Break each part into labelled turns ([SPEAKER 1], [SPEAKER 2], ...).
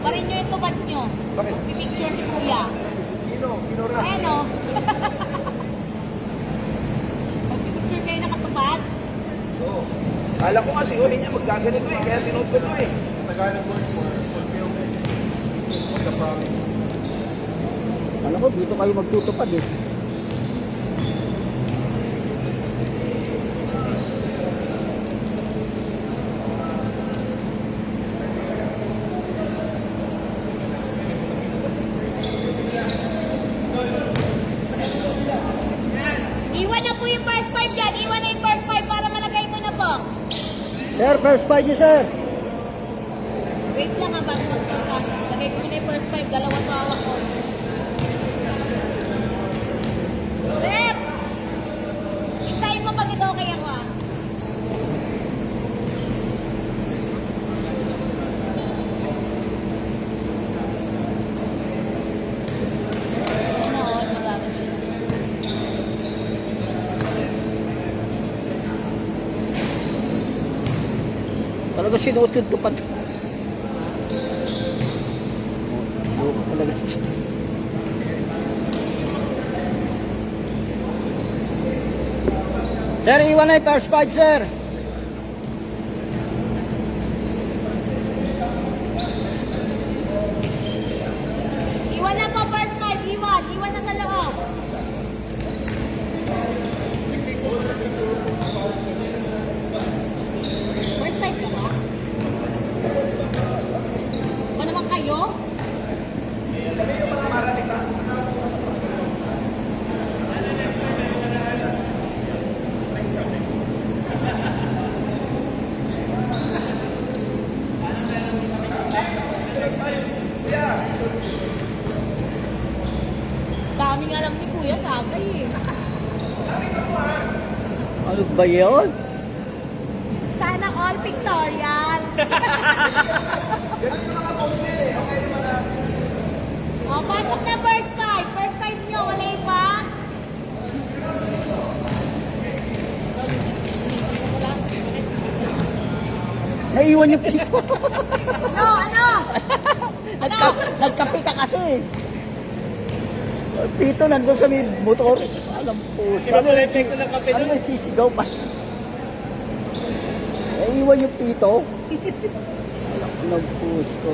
[SPEAKER 1] Parin nyo yung tubad nyo.
[SPEAKER 2] Bakit?
[SPEAKER 1] Pipicture si Kuya.
[SPEAKER 2] Kinora.
[SPEAKER 1] Ayan o. Pipicture kayo nakatubad.
[SPEAKER 2] Oo. Kala ko nga si Uli niya magkaganito eh, kaya sinuot ko ito eh.
[SPEAKER 3] Tagalog word for fulfillment of the promise.
[SPEAKER 4] Alam ko, dito kayo magtutupad eh.
[SPEAKER 1] Iwan na po yung first five dyan. Iwan na yung first five para malagay ko na po.
[SPEAKER 4] Sir, first fight niyo, sir.
[SPEAKER 1] Wait lang ha, bago mag-toss. Lagay ko na yung first five. Dalawa to hawak ko. Rep! Hintayin mo pag ito okay ako ah. Ano, magagas ko.
[SPEAKER 4] Talaga sinuot yung tupad. Oo, talaga. Sir, iwan na yung first fight, sir.
[SPEAKER 1] Iwan na po first five. Iwan. Iwan na sa loob. First five ka ba? Ba naman kayo? Daming alam ni Kuya Sagay eh.
[SPEAKER 4] Ano ba yun?
[SPEAKER 1] Sana all pictorial.
[SPEAKER 2] Ganito mga post nila eh, okay naman na.
[SPEAKER 1] O, pasok na first five. First five nyo, wala pa.
[SPEAKER 4] Naiwan yung pito.
[SPEAKER 1] Ano? Ano?
[SPEAKER 4] Nagkapi ka kasi. Pito nandun sa may motor. Alam po.
[SPEAKER 3] Pinag-check ko ng kape
[SPEAKER 4] Ano
[SPEAKER 3] doon.
[SPEAKER 4] may sisigaw pa? Naiwan yung pito. Alam ko nag-push ko.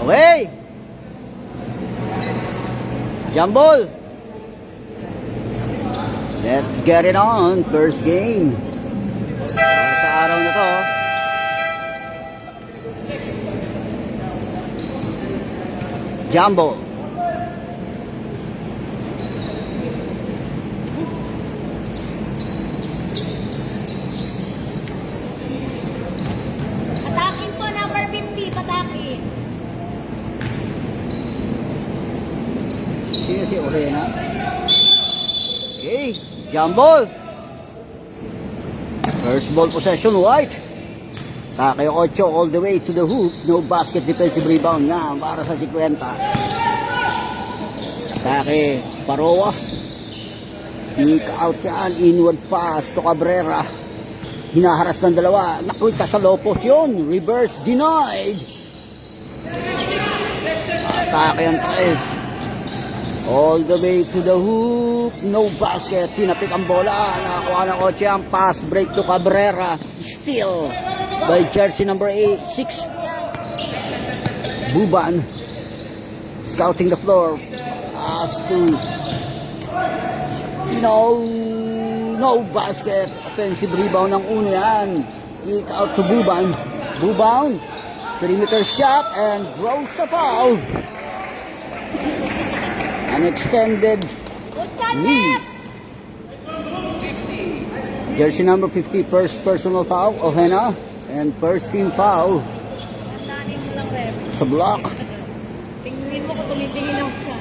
[SPEAKER 4] Away! Jambol! Let's get it on. First game. Sa araw na to. Jambol.
[SPEAKER 1] Patakin po, number 50. Patakin.
[SPEAKER 4] Sino si Orena? Okay, jambol. First ball possession, White. Takay 8 all the way to the hoop. No basket, defensive rebound nga para sa 50. Atake, Paroa. Pick out yan, inward pass to Cabrera. Hinaharas ng dalawa. Nakuita sa low post yun. Reverse, denied. Atake ang tres. All the way to the hoop. No basket. Tinapik ang bola. Nakakuha ng Ochiang. Pass break to Cabrera. Steal by jersey number 6. Buban. Scouting the floor. Pass to... No basket. Offensive rebound ng uno yan. Kick out to Buban. Buban. Perimeter shot and draws a foul. An extended lead. Jersey number 50, first personal foul, Ohena, and first team foul
[SPEAKER 1] Tandaanin mo lang, Rep.
[SPEAKER 4] sa block.
[SPEAKER 1] Tingnan mo kung tumitingin ako siya.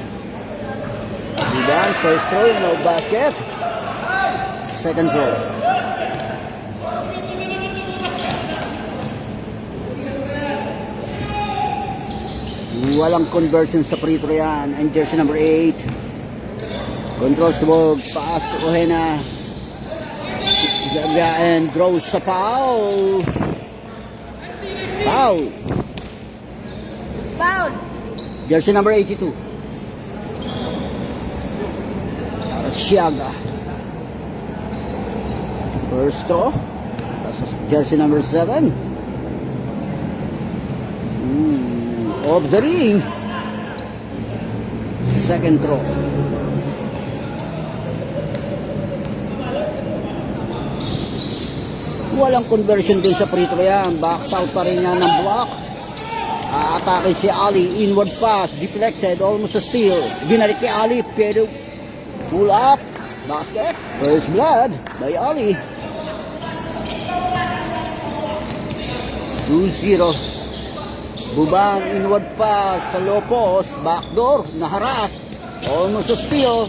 [SPEAKER 4] Buban, first throw, no basket. Second throw. Walang conversion sa free throw yan. And jersey number 8. Controls the ball. Pass to Ojeda. Gaga and draws sa foul. Foul.
[SPEAKER 1] Foul.
[SPEAKER 4] Jersey number 82. Siaga. First throw. Jersey number 7. Off the ring. Second throw. Walang conversion din sa free throw yan. Box out pa rin yan ng block. Atake si Ali. Inward pass. Deflected. Almost a steal. Binalik kay Ali. Pero pull up. Basket. First blood by Ali. 2-0. Buban. Inward pass sa low post. Backdoor. Naharas. Almost a steal.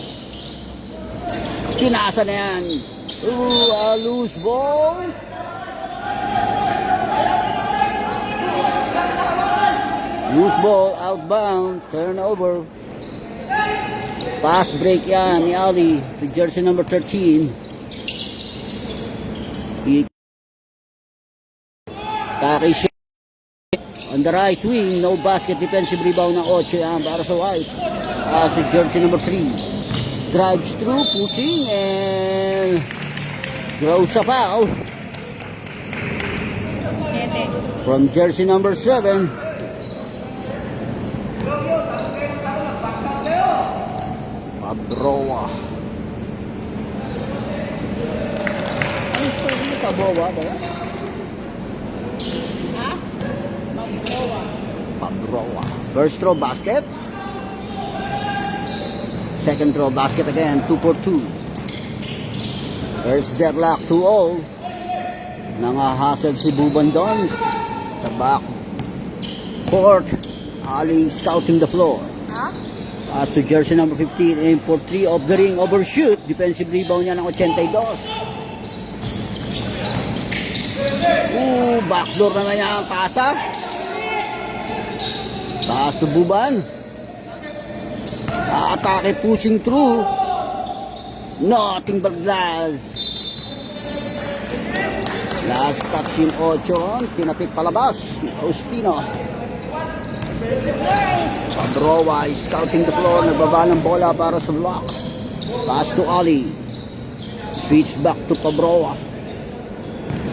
[SPEAKER 4] Pinasa na yan. A loose ball. Loose ball, outbound, turnover. Pass break yan ni Ali to jersey number 13. Taki siya on the right wing, no basket, defensive rebound ng 8 yan para sa White. Si jersey number 3. Drives through, pushing, and draws a foul. From jersey number 7. Pabroa. Ano story mo sa Pabroa ba yan?
[SPEAKER 1] Ha? Pabroa.
[SPEAKER 4] Pabroa. First throw basket. Second throw basket again. 2 for 2. First deadlock 2-0. Nangahasel si Buban Dons sa back court. Ali scouting the floor.
[SPEAKER 1] Ha?
[SPEAKER 4] As to jersey number 15, aim for 3 off the ring, overshoot. Defensive rebound niya ng 82. Backdoor naman niya ang pasa. Pass to Buban. Atake pushing through. Nothing but glass. Last touch yung 8. Tinapik palabas. Ostino. Pabroa is scouting the floor. Nagbaba ng bola para sa block. Pass to Ali. Switch back to Pabroa.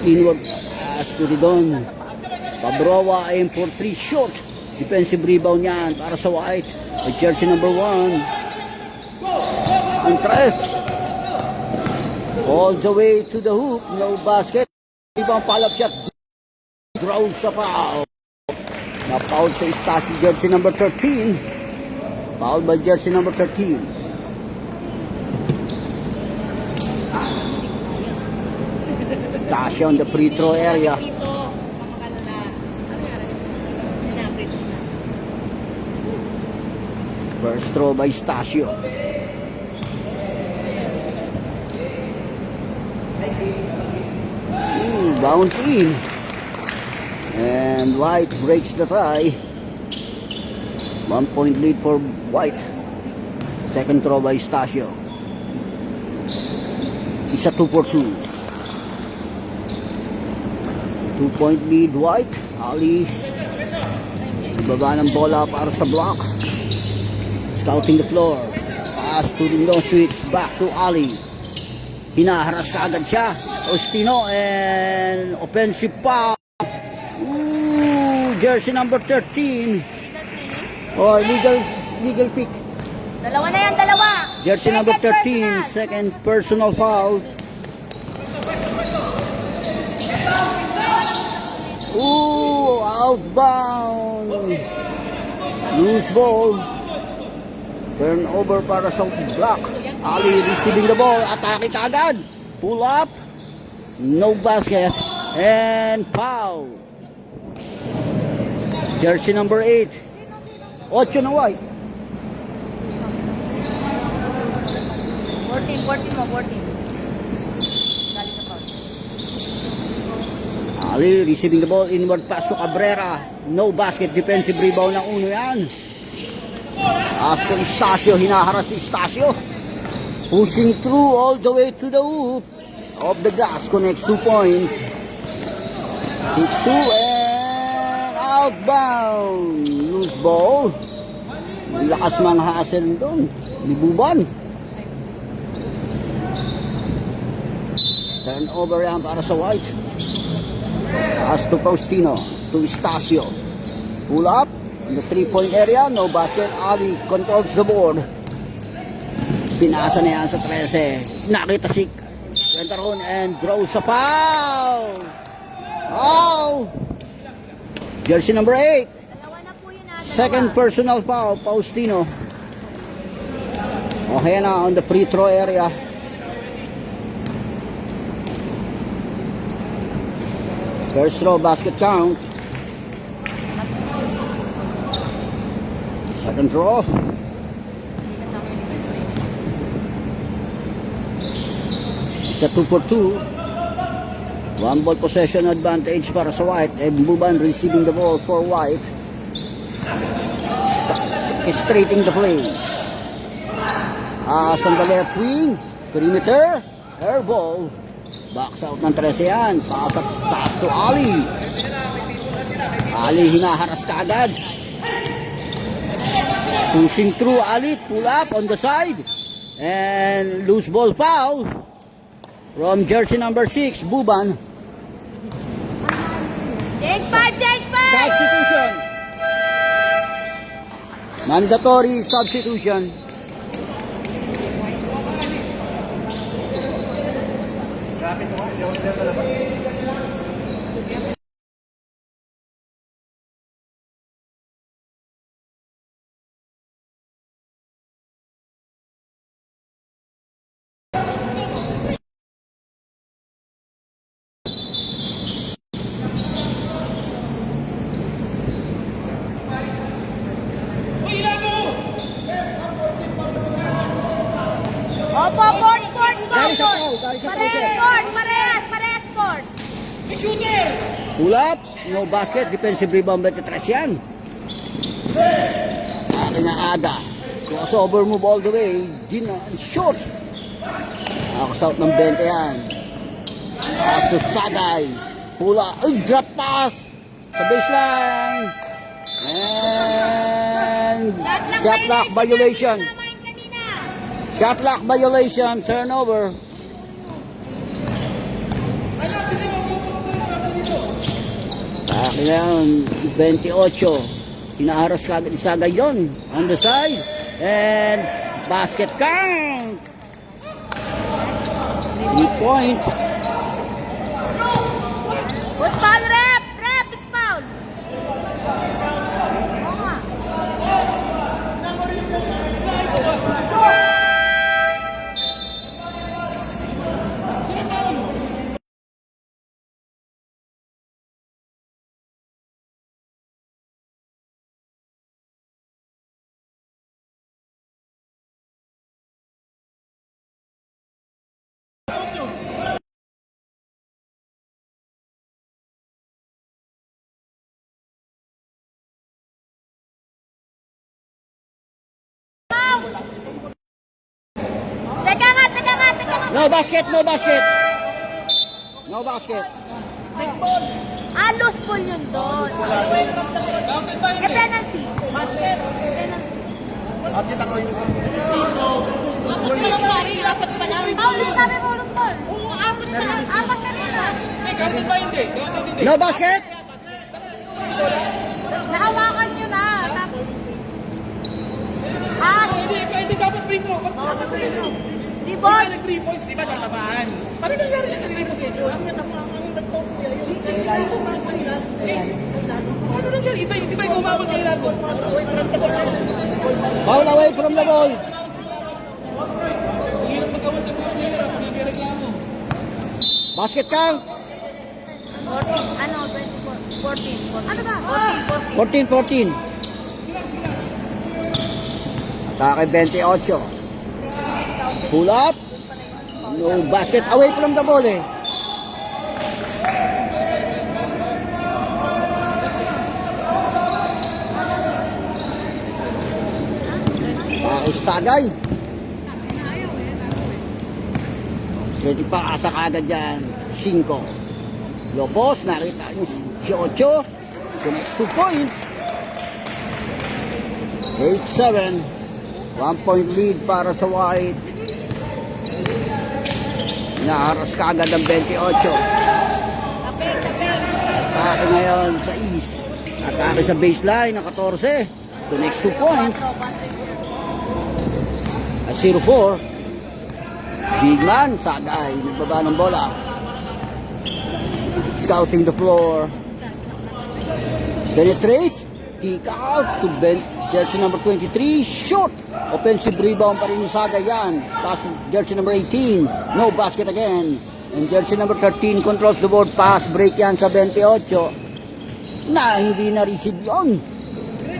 [SPEAKER 4] Inward pass to Ridon. Pabroa aim for 3 short. Defensive rebound yan para sa White. With jersey number 1. Andres. All the way to the hoop. No basket. Rebound palap shot. Draws sa foul. Na-foul sa Stasi jersey number 13. Foul by jersey number 13. Stasi on the free throw area.
[SPEAKER 1] Dito, mamagalala. Ano yan? Pinaprit mo na.
[SPEAKER 4] First throw by Stasio. Bounce in. And White breaks the tie. 1 point lead for White. Second throw by Stasio. Isa 2 for 2. 2 point lead White. Ali. Ibaba ng bola para sa block. Scouting the floor. Pass to Lindon. Switch back to Ali. Hinaharas ka agad siya. Ostino and offensive foul. Jersey number 13. Oh, legal pick.
[SPEAKER 1] Dalawa na yan, dalawa.
[SPEAKER 4] Jersey number 13, second personal foul. Outbound. Loose ball. Turnover para sa block. Ali receiving the ball. Atake kagad. Pull up. No basket. And foul. Jersey number 8. 8 na White.
[SPEAKER 1] 14 mo, 14. Galing na foul.
[SPEAKER 4] Ali receiving the ball, inward pass to Cabrera. No basket, defensive rebound ng uno yan. As to Estacio, hinaharas si Estacio. Pushing through all the way to the hoop. Off the glass, connects 2 points. 6-2 and outbound. Loose ball. Lakas mga hassle doon. Libuban. Turnover yan para sa White. As to Faustino. To Estacio. Pull up. In the 3-point area. No basket. Ali controls the board. Pinasa na yan sa 13. Nakita si Quintaron and draws a foul. Oh! Jersey number 8.
[SPEAKER 1] Dalawa na po yun,
[SPEAKER 4] Second personal foul, Faustino. Okay na on the free throw area. First throw, basket count. Second throw. It's a 2 for 2. One ball possession advantage para sa White. And Buban receiving the ball for White. Orchestrating the play. Sandali at wing. Perimeter. Air ball. Box out ng 13 yan. Pass to Ali. Ali hinaharas kaagad. Pushing through Ali. Pull up on the side. And loose ball foul. From jersey number 6, Buban.
[SPEAKER 1] Change 5, change 5!
[SPEAKER 4] Substitution. Mandatory substitution.
[SPEAKER 1] Opo, court.
[SPEAKER 4] Dahil sa foul, dahil sa foul.
[SPEAKER 1] Parehas court.
[SPEAKER 4] Pull up, no basket, defensive rebound by Tetras yan. Akin na Ada. Crossover move all the way, short. Nakakos out ng 20 yan. Pass to Sagay. Pull up, drop pass sa baseline. And shot clock violation. Shot clock violation, turnover. Akin na yun, 28. Hinaharas kagad Isagay yun. On the side. And basket count. 3 point.
[SPEAKER 1] Who's foul, rep? Rep is foul. Oo nga. Teka nga.
[SPEAKER 4] No basket, no basket. No basket.
[SPEAKER 1] Loose ball yun doon. Penalty. Basket.
[SPEAKER 3] Basket ako yung...
[SPEAKER 1] Foul yun, sabi mo, loose ball. Oo, apat na rin.
[SPEAKER 4] No basket.
[SPEAKER 1] Nahawakan nyo na.
[SPEAKER 3] Hindi dapat free throw.
[SPEAKER 1] Di ba?
[SPEAKER 3] 3 points, di ba natamaan? Paano nangyari na kanila yung possession? Paano nangyari? Iba yung umabot kayo lang.
[SPEAKER 4] Foul away from the ball.
[SPEAKER 3] Hirap magkawal ng mga player ako nagreklamo.
[SPEAKER 4] Basket count.
[SPEAKER 1] 14. Ano ba? 14.
[SPEAKER 4] 14-14. Atake 28. Pull up. No basket. Away from the ball eh. Atake Sagay. Pwede pa asa kagad dyan. 5. Lobos, nakita niyo si 8. Connects 2 points. 8-7. 1 point lead para sa White. Naharas kagad ang 28. Atake ngayon sa East. Atake sa baseline ng 14. Connects 2 points. At 0-4. Big man, Sagay, nagbaba ng bola. Scouting the floor. Penetrate. Kick out to jersey number 23. Shoot. Offensive rebound pa rin ni Sagay yan. Pass to jersey number 18. No basket again. And jersey number 13 controls the board. Pass break yan sa 28. Na hindi na-receive yun.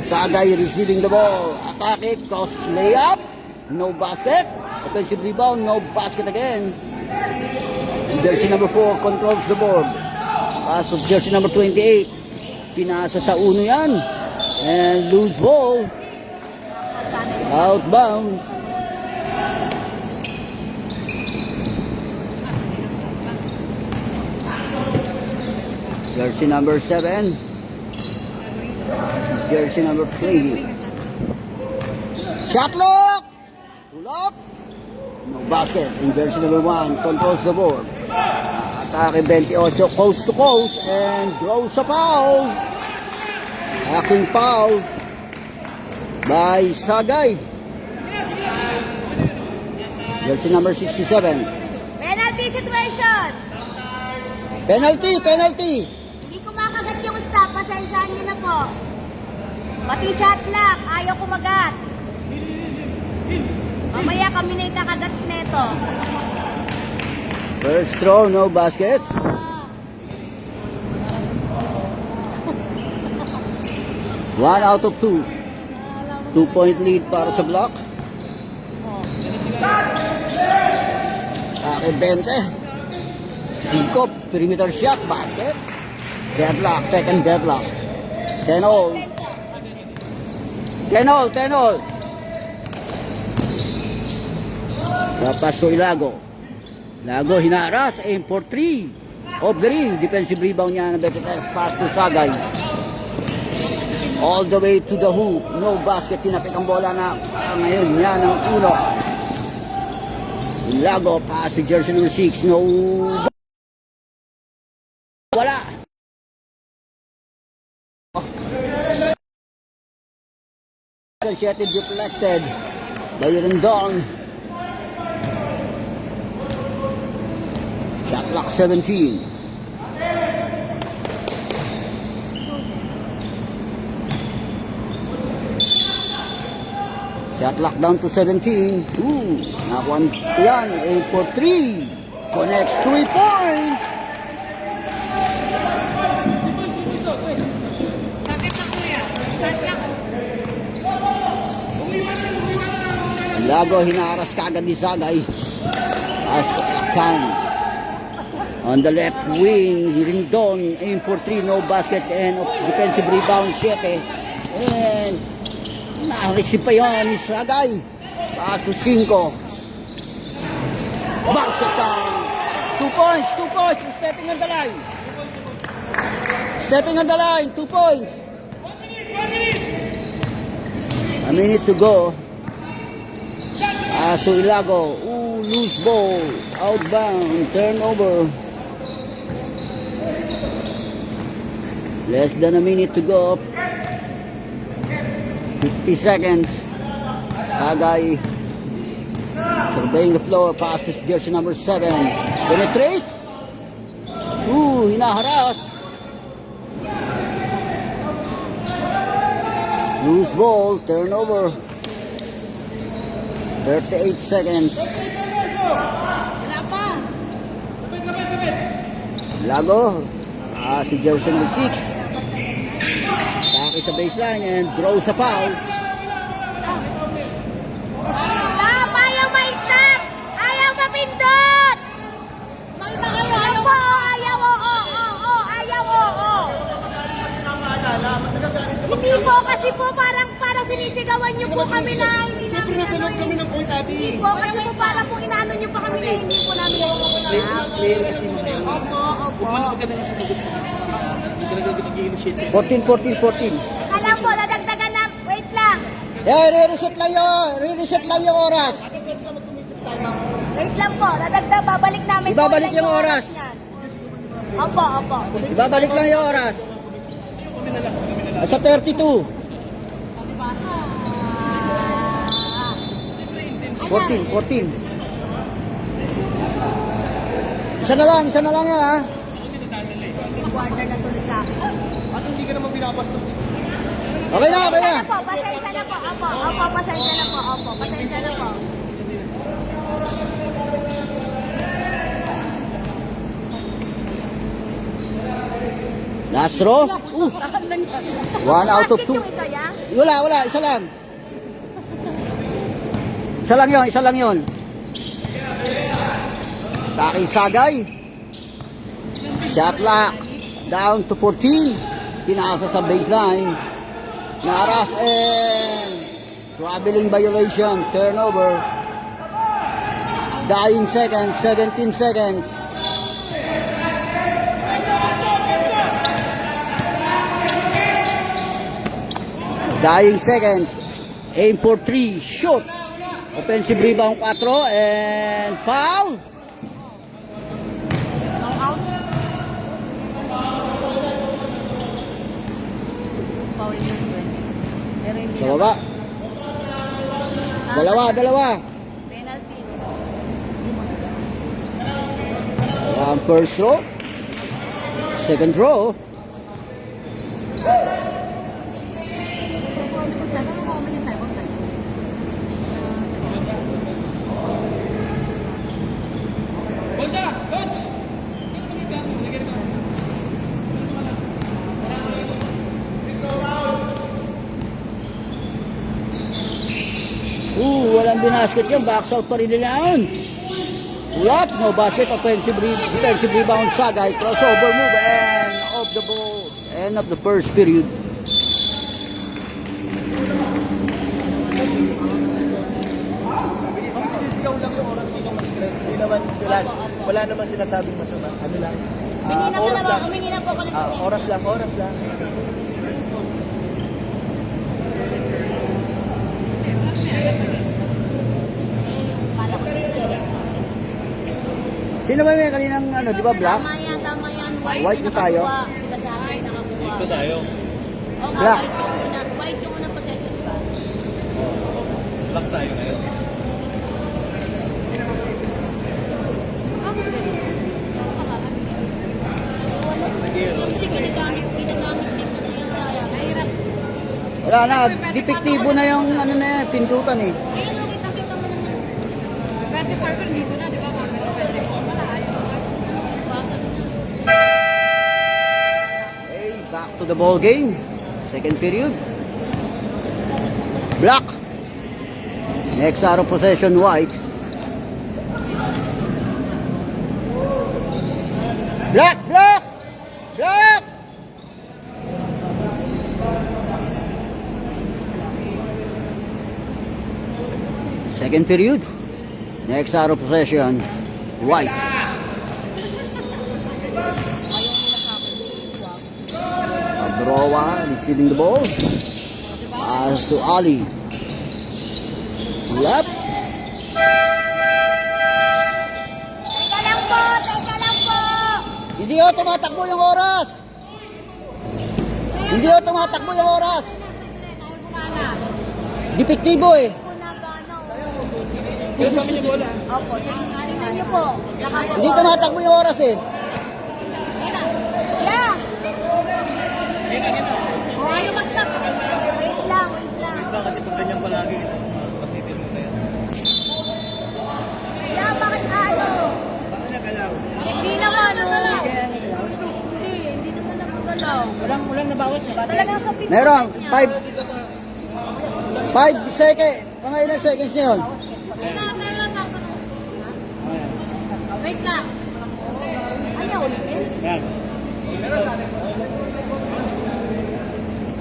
[SPEAKER 4] Sagay receiving the ball. Atake, cross layup. No basket. Offensive rebound, no basket again. Jersey number 4 controls the board. Pass of jersey number 28. Pinasa sa uno yan. And loose ball. Outbound. Jersey number 7. Jersey number 3. Shot lock. Pull up. No basket. And jersey number 1 controls the board. Atake 28 coast to coast and draws a foul. Aking foul by Sagay. Jersey number 67.
[SPEAKER 1] Penalty situation.
[SPEAKER 4] Penalty.
[SPEAKER 1] Hindi ko makagat yung stop. Pasensyahan niyo na po. Pati shot lock. Ayaw kumagat. Mamaya kami na ikakagat neto.
[SPEAKER 4] First throw, no basket. One out of 2. 2-point lead para sa block. Atake 20. 5. Perimeter shot, basket. Deadlock, second deadlock. 10-all. 10-all. Papas to Ilago. Lago hinaras, aim for 3. Off the rim, defensive rebound niya ng Betetes. Pass to Sagay. All the way to the hoop. No basket, tinapik ang bola na ngayon yan ang uno. Ilago, pass to jersey number 6. No. Wala. Shot deflected by Rendon. Shot clock 17. Shot lock down to 17. Nakakuha yan. Aim for 3. Connects 3 points. Lago hinaras kagad ni Sagay. As Aksan. On the left wing, Rindon, aim for 3, no basket, and defensive rebound, 7. And na-receive pa yun ni Sagay. Pass to 5. Basket down. 2 points. Stepping on the line. 2 points. 1 minute to go. To Ilago. Loose ball. Outbound. Turnover. Less than a minute to go. 50 seconds. Sagay surveying the floor. Passes jersey number 7. Penetrate. Hinaharas. Loose ball. Turnover. 38 seconds.
[SPEAKER 1] Wala pa.
[SPEAKER 4] Lago. Si jersey number 6. Taki sa baseline and throws a foul.
[SPEAKER 1] Stop! Ayaw ma-stop! Ayaw mapindot! Malta kayo! Ayaw po! Ayaw! Oo! Hindi po kasi po parang sinisigawan niyo po kami na hindi na
[SPEAKER 3] Siyempre nasa loob kami ng point, Ate.
[SPEAKER 1] Hindi po, kasi po para po inaano niyo pa kami na hindi po namin
[SPEAKER 3] Player kasi mo na yun.
[SPEAKER 1] Opo, opo.
[SPEAKER 3] Kung man maganda yung sinagot mo sila, hindi talaga nag-i-initiate.
[SPEAKER 4] 14.
[SPEAKER 1] Alam po, nadagdagan na, wait lang.
[SPEAKER 4] Yeah, re-reset lang yung oras.
[SPEAKER 1] Wait lang po, babalik namin po
[SPEAKER 4] Ibabalik
[SPEAKER 1] ilan
[SPEAKER 4] yung oras.
[SPEAKER 1] niyan. Opo, opo.
[SPEAKER 4] Ibabalik lang yung oras. Sa 32. 14. Isa na lang yan ha.
[SPEAKER 1] Second quarter na tuloy sa akin.
[SPEAKER 3] At hindi ka naman binabastos.
[SPEAKER 4] Okay na.
[SPEAKER 1] Pasensya na po, pasensya na po. Opo, pasensya na po. Opo, pasensya na po.
[SPEAKER 4] Last row. 1 out of 2.
[SPEAKER 1] Basket yung isa yan?
[SPEAKER 4] Wala, isa lang. Isa lang yun. Taking Sagay. Shot lock. Down to 14. Pinasa sa baseline. Naras and traveling violation. Turnover. Dying seconds. 17 seconds. Dying seconds. Aim for 3. Shoot. Offensive rebound 4 and foul.
[SPEAKER 1] Foul yung pero hindi
[SPEAKER 4] Sa baba. Dalawa.
[SPEAKER 1] penalty.
[SPEAKER 4] First row. Second row. Walang binasket yun. Box out pa rin nila yun. What? No basket. Defensive rebound. Sagay. Crossover move. And off the ball. End of the first period.
[SPEAKER 3] Ikaw lang yung oras dito mag-stress. Hindi naman, wala naman sinasabing masama. Ano lang?
[SPEAKER 1] Humingi na po ako ng pasensya.
[SPEAKER 3] Oras lang.
[SPEAKER 1] Kala ko talaga.
[SPEAKER 4] Sino ba may kaninang di ba black?
[SPEAKER 1] Tama yan.
[SPEAKER 4] White na tayo?
[SPEAKER 1] Sila sa akin, nakakuha.
[SPEAKER 3] Ito tayo.
[SPEAKER 1] Oo nga,
[SPEAKER 4] Black.
[SPEAKER 1] white yung unang possession, di ba?
[SPEAKER 3] Black tayo ngayon.
[SPEAKER 1] Hindi ginagamit din kasi yung kaya. Mahirap.
[SPEAKER 4] Wala na. Depektibo na yung pindutan eh.
[SPEAKER 1] Ayun, kita mo naman. 24 ko dito na, di ba? Wala, ayaw.
[SPEAKER 4] Okay, back to the ball game. Second period. Black. Next out of possession, White. Black. Second period. Next out of possession, White. Abroa receiving the ball. Pass to Ali. Left.
[SPEAKER 1] Teka lang po.
[SPEAKER 4] Hindi tumatakbo yung oras.
[SPEAKER 1] Ayaw gumana.
[SPEAKER 4] Depektibo eh.
[SPEAKER 3] Kaya sa amin yung bola.
[SPEAKER 1] Opo, sa tingnan niyo po.
[SPEAKER 4] Hindi tumatakbo yung oras eh.
[SPEAKER 1] Yeah. Oh, ayaw mag-stop. Wait lang.
[SPEAKER 3] Kasi pag ganyan palagi, pasitin mo na yan.
[SPEAKER 1] Yeah, bakit ayaw? Hindi naman, nagalaw. Hindi naman nagalaw. Walang nabawas na ba? Talagang sa pinag-
[SPEAKER 4] Meron 5 seconds. Mga ilang seconds na yun?
[SPEAKER 1] Wait lang. Ayaw ulitin?
[SPEAKER 3] Yan.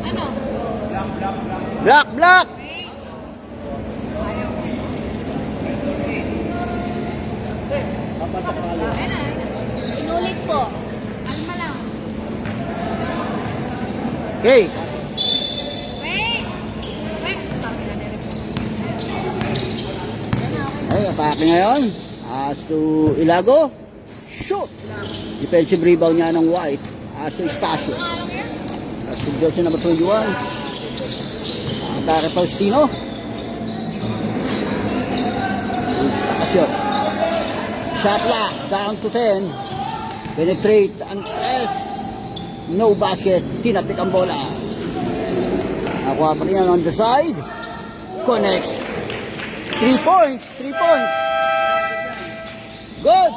[SPEAKER 1] Ano?
[SPEAKER 4] Black.
[SPEAKER 1] Ayaw Inulit po. Alma lang.
[SPEAKER 4] Okay.
[SPEAKER 1] Wait! Wait!
[SPEAKER 4] Ay, atake ngayon. As to Ilago. Shoot! Defensive rebound niya ng White. As to Estacio. As to jersey number 21. Atake Faustino. Estacio. Shot lock. Down to 10. Penetrate. Ang press. No basket. Tinapik ang bola. Nakuha pa rin yan on the side. Connects. 3 points. 3 points. Good.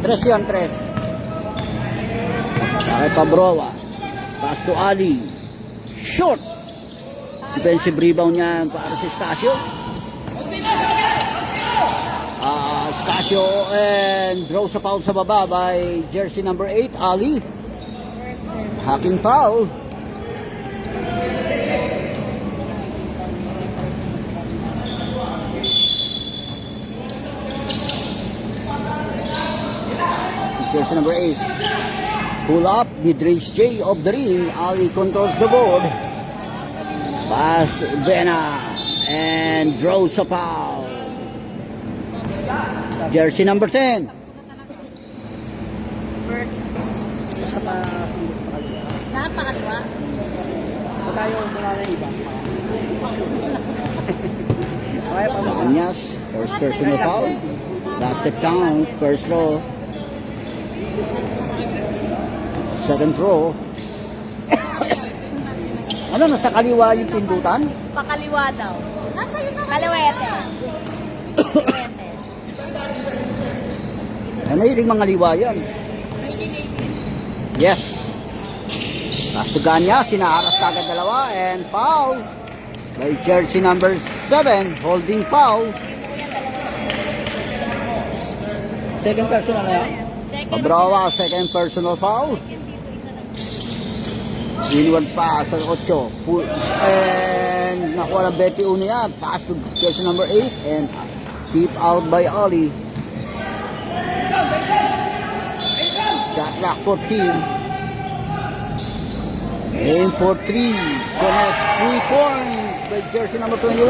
[SPEAKER 4] Tres yan, tres. Kay Pabroa. Pass to Ali. Short. Defensive rebound niya para sa Estacio. Estacio and draws a foul sa baba by jersey number 8, Ali. Hacking foul. Jersey number 8. Pull up, mid-range J of the ring. Ali controls the board. Pass to Bena and draws a foul. Jersey number 10.
[SPEAKER 1] Lahat pa kaliwa?
[SPEAKER 4] Anyas, first personal foul. Basket count, first row. Second row. Ano, nasa kaliwa yung pindutan?
[SPEAKER 1] Pakaliwa daw. Nasa yun naman. Kaliwete.
[SPEAKER 4] May ring mga liwa yan. Yes. Nasugan niya, sinaharas kagad dalawa and foul by jersey number 7, holding foul. Second personal na yan. Pabrawa, second personal foul. Inward pass sa 8. And nakuha ng 21 niya. Pass to jersey number 8 and tip out by Ali. Shot clock 14. Aim for 3. Connects 3 points by jersey number 21.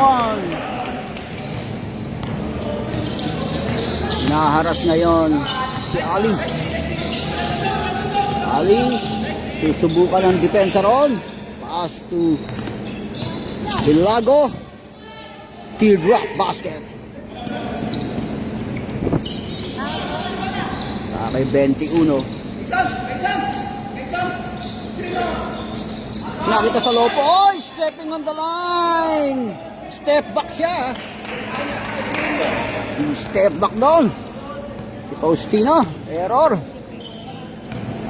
[SPEAKER 4] Naharas ngayon si Ali. Ali, susubukan ng depensa ron. Pass to Ilago. Teardrop basket. Kay 21. Nakita sa lopo. Oy! Stepping on the line! Step back siya. Step back down. Si Faustino. Error.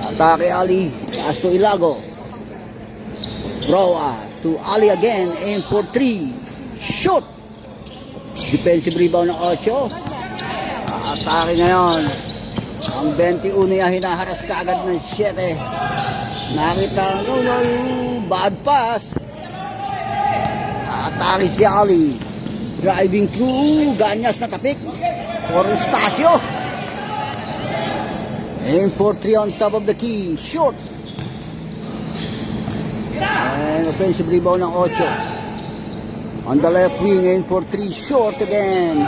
[SPEAKER 4] Atake Ali. Pass to Ilago. Throw to Ali again. Aim for 3. Shoot! Defensive rebound ng 8. Atake ngayon. Ang 21 niya hinaharas kaagad ng 7. Nakita bad pass. Atake si Ali. Driving through. Ganyas na tapik. For Estacio. Aim for 3 on top of the key. Short. And offensive rebound ng 8. On the left wing. Aim for 3. Short again.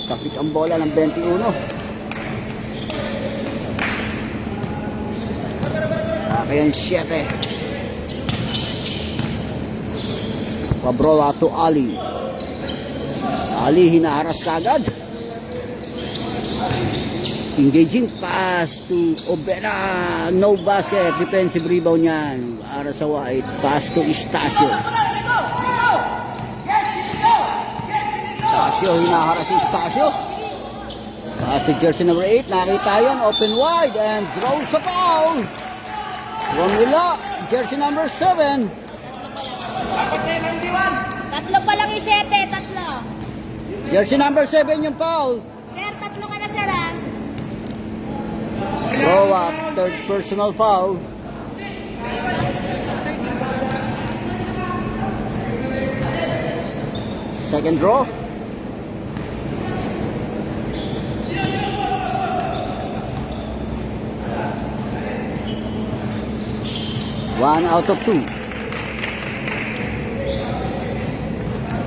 [SPEAKER 4] Tapik ang bola ng 21. Ayan 7. Pabroa to Ali. Ali hinaharas kagad. Engaging pass to Obena. No basket. Defensive rebound yan. Para sa White. Pass to Estacio. Estacio hinaharas si Estacio. Pass to jersey number 8. Nakita yun. Open wide and draws a foul. Romila, jersey number 7.
[SPEAKER 1] Tatlo pa lang yung 7, tatlo.
[SPEAKER 4] Jersey number 7 yung foul.
[SPEAKER 1] Sir, tatlo ka na, sir, ha?
[SPEAKER 4] Throw up, third personal foul. Second draw. 1 out of 2.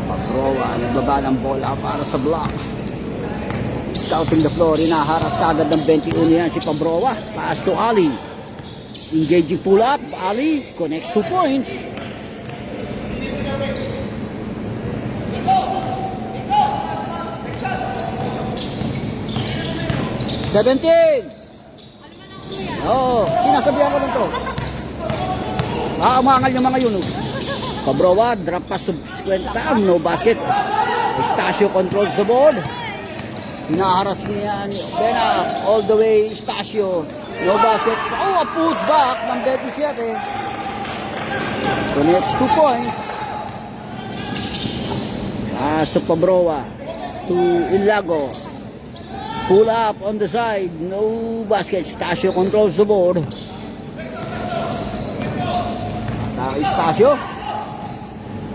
[SPEAKER 4] Pabroa, nagbaba ng bola para sa block. Scouting the floor, hinaharas kagad ng 21 yan si Pabroa. Pass to Ali. Engaging pull up, Ali connects 2 points. Oo, sinasabihan ko lang to. Umangal yung mga yun. Pabroa, drop pass to Squenta, no basket. Estacio controls the board. Hinaharas niya ni Bena, all the way, Estacio. No basket. Oh, a put back ng Betis yate. Connects 2 points. Pass to Pabroa. To Ilago. Pull up on the side. No basket. Estacio controls the board. Estacio.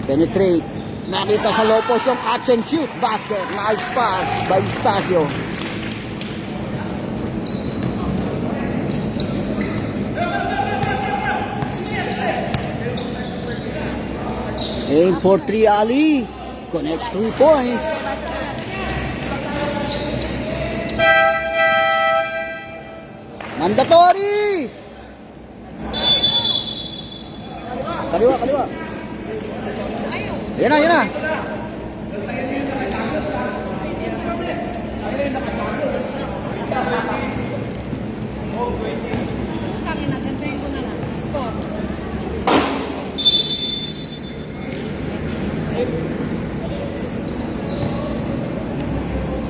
[SPEAKER 4] Penetrate. Nakita sa low post yung catch and shoot. Basket. Nice pass by Estacio. Aim for 3 Ali. Connects 3 points. Mandatory! Kaliwa, kaliwa. Yan na, yan na.
[SPEAKER 1] Kami na, gantayin ko na lang. Score.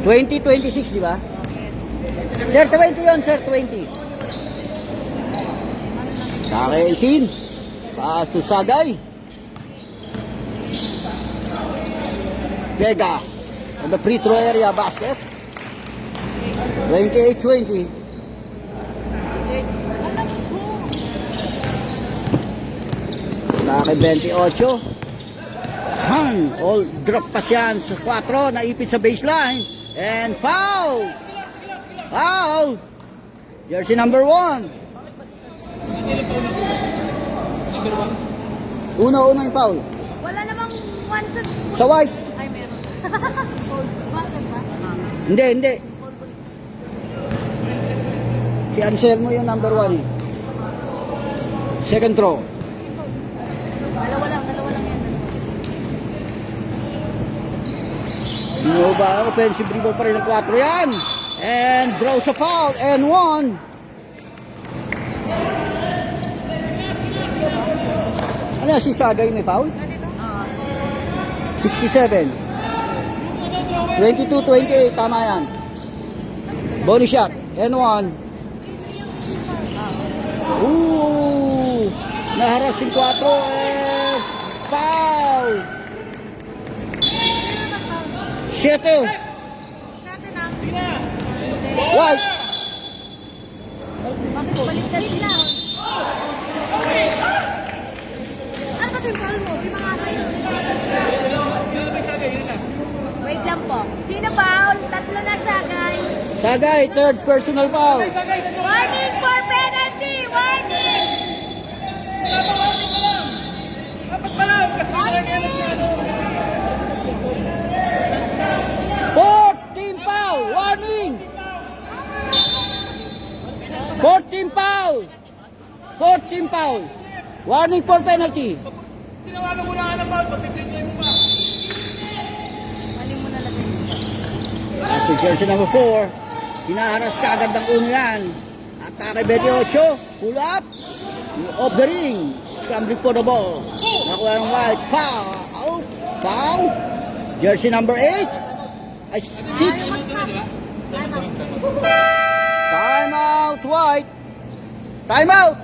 [SPEAKER 4] $20-26, di ba? Sir, 20 yun, sir, 20. Kake 18. Pass to Sagay. Vega on the free throw area basket. 28-20. Kake 28. All drop pass yan sa 4. Naipit sa baseline. And foul! Foul! Jersey number 1. Una yung foul.
[SPEAKER 1] Wala namang one shot.
[SPEAKER 4] Sa white.
[SPEAKER 1] Ay, meron. Bakit ba?
[SPEAKER 4] Hindi. Si Anselmo yung number 1 eh. Second throw.
[SPEAKER 1] Dalawa lang yan.
[SPEAKER 4] Nova, offensive rebound pa rin ng 4 yan. And draws a foul and 1. Ano si Sagay may foul? 67. 22-28, tama yan. Bonus shot, and 1. Ooh! Naharas yung 4 and foul! 7. White!
[SPEAKER 1] Bakit baliktad sila? Ano ba yung ball mo? Di ba nga sa'yo? Wait lang po. Sino foul? Tatlo na Sagay.
[SPEAKER 4] Sagay, third personal foul.
[SPEAKER 1] Warning for penalty! Warning!
[SPEAKER 4] Fourth team foul! Warning! 14 foul! 14 foul! Warning for penalty.
[SPEAKER 2] Tinawagan mo na nga ng foul, pag-prepare mo pa.
[SPEAKER 1] Mali mo na lagay.
[SPEAKER 4] At si jersey number 4, hinaharas kagad ng uno yan. At kay 28, pull up, off the ring, scrambling for the ball. Nakuha ng white, foul, out, foul. Jersey number 8, ay 6. Time out, white. Time out.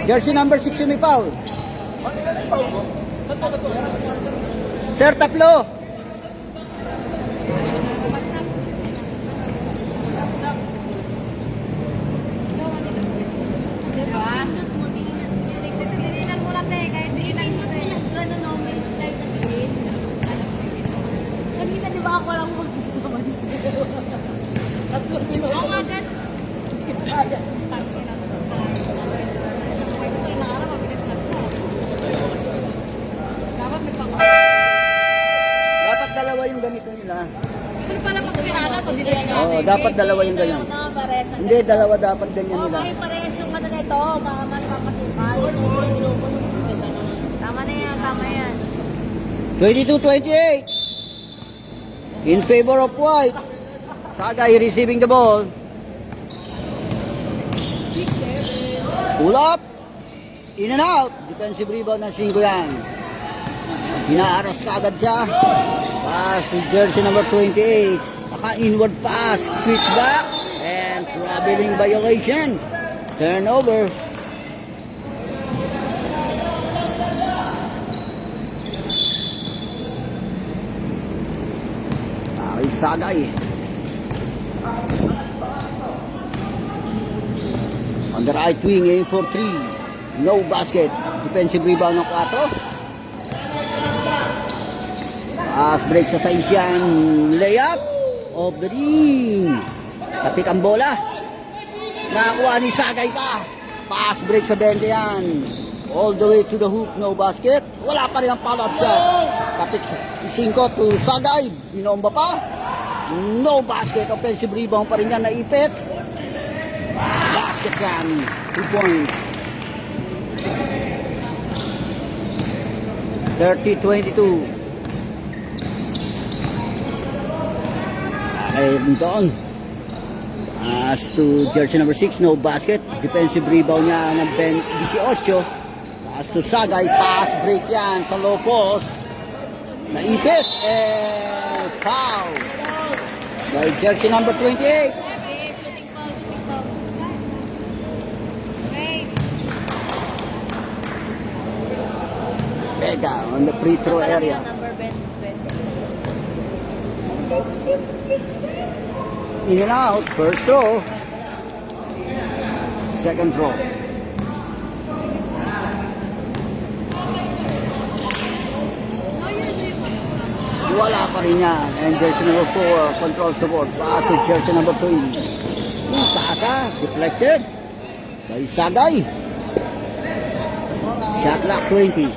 [SPEAKER 4] Jersey number 6 yung may foul. Sir, tatlo.
[SPEAKER 1] Diba? Tininan mo lang tayo, kahit tininan mo tayo. Gano'n no, may slide na din. Kanina di ba ako lang mag-gusto naman? Oo nga, gan.
[SPEAKER 4] dapat dalawa yung ganyan.
[SPEAKER 1] Na, pares na.
[SPEAKER 4] Hindi, dalawa dapat ganyan
[SPEAKER 1] Oo,
[SPEAKER 4] nila.
[SPEAKER 1] parehas yung ano nito. Baka man mapasukan. Tama na yan, tama yan.
[SPEAKER 4] 22-28. In favor of white. Sagay receiving the ball. Pull up. In and out. Defensive rebound ng 5 yan. Hinaaras ka agad siya. Pass to jersey number 28. Naka-inward pass. Switch back. And traveling violation. Turnover. Ay, Sagay. On the right wing, aim for 3. No basket. Defensive rebound ng 4. Pass break sa 6 yan. Layup of the ring. Tapik ang bola. Nakakuha ni Sagay pa. Pass break sa 20 yan. All the way to the hoop. No basket. Wala pa rin ang follow-up shot. Tapik 5 to Sagay. Binomba pa. No basket. Offensive rebound pa rin yan. Naipit. Basket yan. 2 points. 30-22. Ayun doon. As to jersey number 6, no basket. Defensive rebound niya ng 18. As to Sagay, pass break yan sa low post. Naipit. And foul. By jersey number 28. Vega on the free throw area.
[SPEAKER 1] Number 20.
[SPEAKER 4] In and out, first throw. Second throw. Wala pa rin yan. And jersey number 4 controls the board. Pass to jersey number 20. Tasa, deflected. By Sagay. Shot clock 20.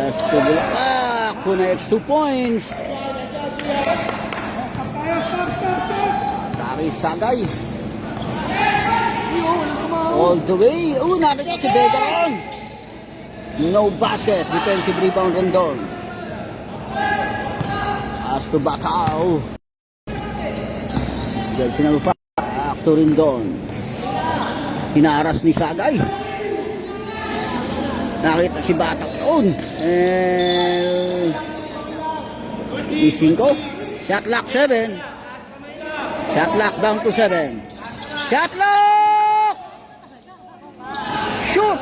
[SPEAKER 4] As to Bulacan, connects 2 points. Dari Sagay. All the way. Nakita si Vega ron. No basket. Defensive rebound Rendon. As to Batao. Jersey number 5. Acto Rendon. Hinaras ni Sagay. Nakita si Batao doon. And I5. Shot clock 7. Shot clock down to 7. Shot clock! Shoot!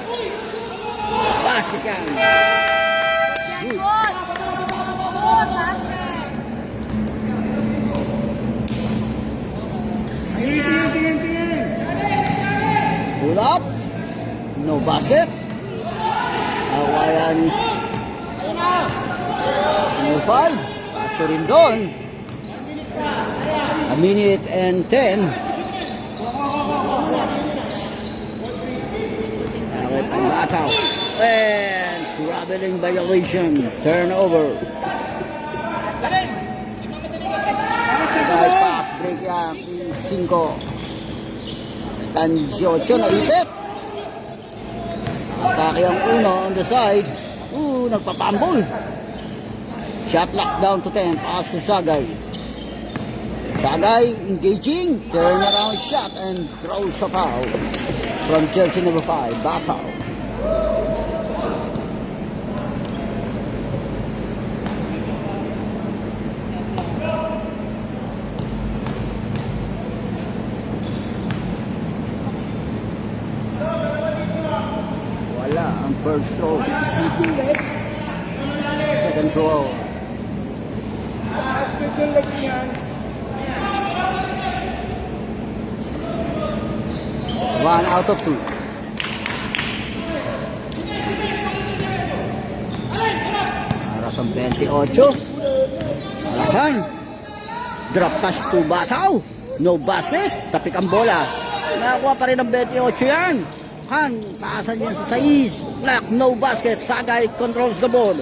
[SPEAKER 4] Basket yan. Good.
[SPEAKER 1] Good basket.
[SPEAKER 4] Pull up. No basket. Awayan. Number 5. Pasto rin doon. A minute and 10. Nakit ang Bataw. And traveling violation. Turnover. Dahil pass break yan. 5. Tanjiocho na ipit. Atake ang uno on the side. Nagpapambol. Shot lock down to 10. Pass to Sagay. Sagay engaging. Turn around shot and throws a foul from jersey number 5. Bataw. Wala ang first throw. Second throw.
[SPEAKER 3] Hospital legs yan.
[SPEAKER 4] 1 out of 2. Para sa 28. Alakan. Drop pass to Bataw. No basket. Tapik ang bola. Nakakuha pa rin ng 28 yan. Han, paasa niyan sa 6. Black, no basket. Sagay controls the ball.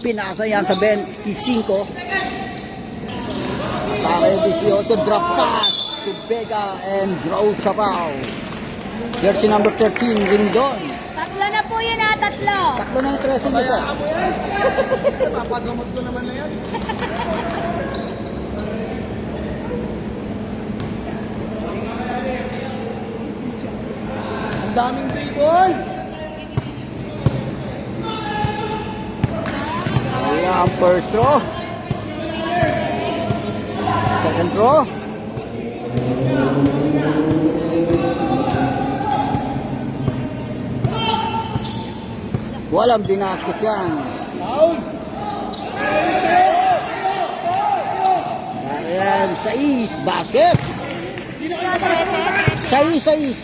[SPEAKER 4] Pinasa yan sa 25. Takay 18, drop pass to Vega and draw sa foul. Jersey number 13, Rindon.
[SPEAKER 1] Tatlo na po yun ha, tatlo.
[SPEAKER 4] Takbo na yung 13 mo, sir.
[SPEAKER 3] Papagamot ko naman na yan. Ang daming dribble.
[SPEAKER 4] Ayan, first throw. Second throw. Walang binasket yan.
[SPEAKER 3] Foul.
[SPEAKER 4] Ayan, 6. Basket. 6.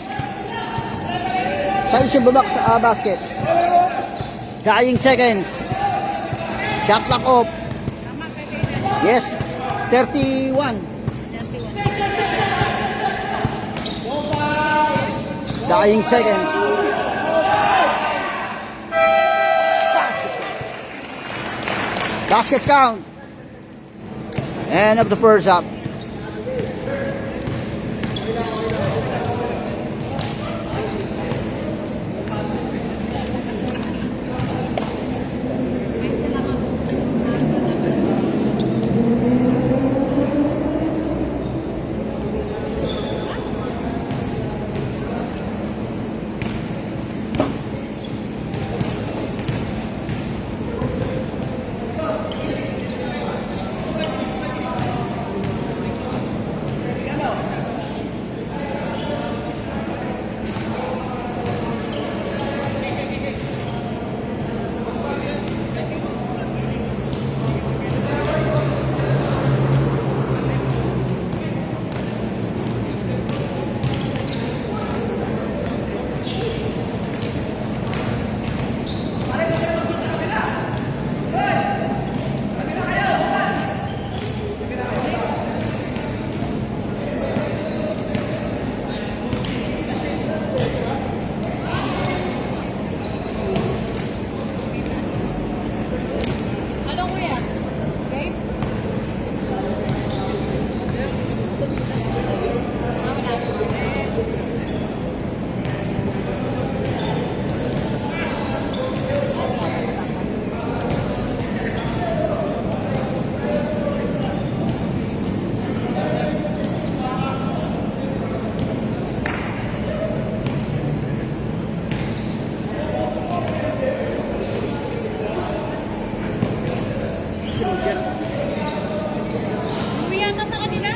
[SPEAKER 4] 6 yung babak sa basket. Dying seconds. Shot clock off. Yes. 31. Dying seconds. Basket count. End of the first half.
[SPEAKER 1] Ano kuya? Okay? Uwihan ka sa kanila?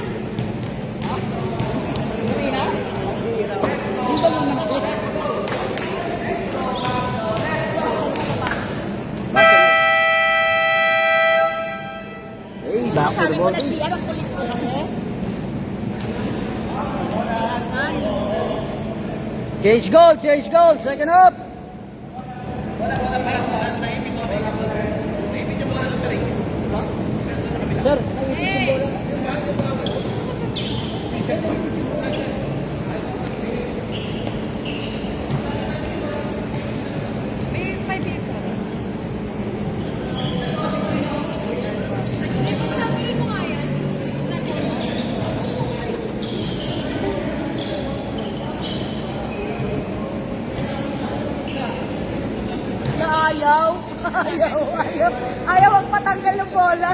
[SPEAKER 4] Hey, back to the ball.
[SPEAKER 1] Siya, ang kulit mo kasi.
[SPEAKER 4] Change goal, second up. Sir, naipit yung bola.
[SPEAKER 1] May 5 minutes ka ba? Sabi mo nga yan.
[SPEAKER 5] Ayaw magpatanggal yung bola.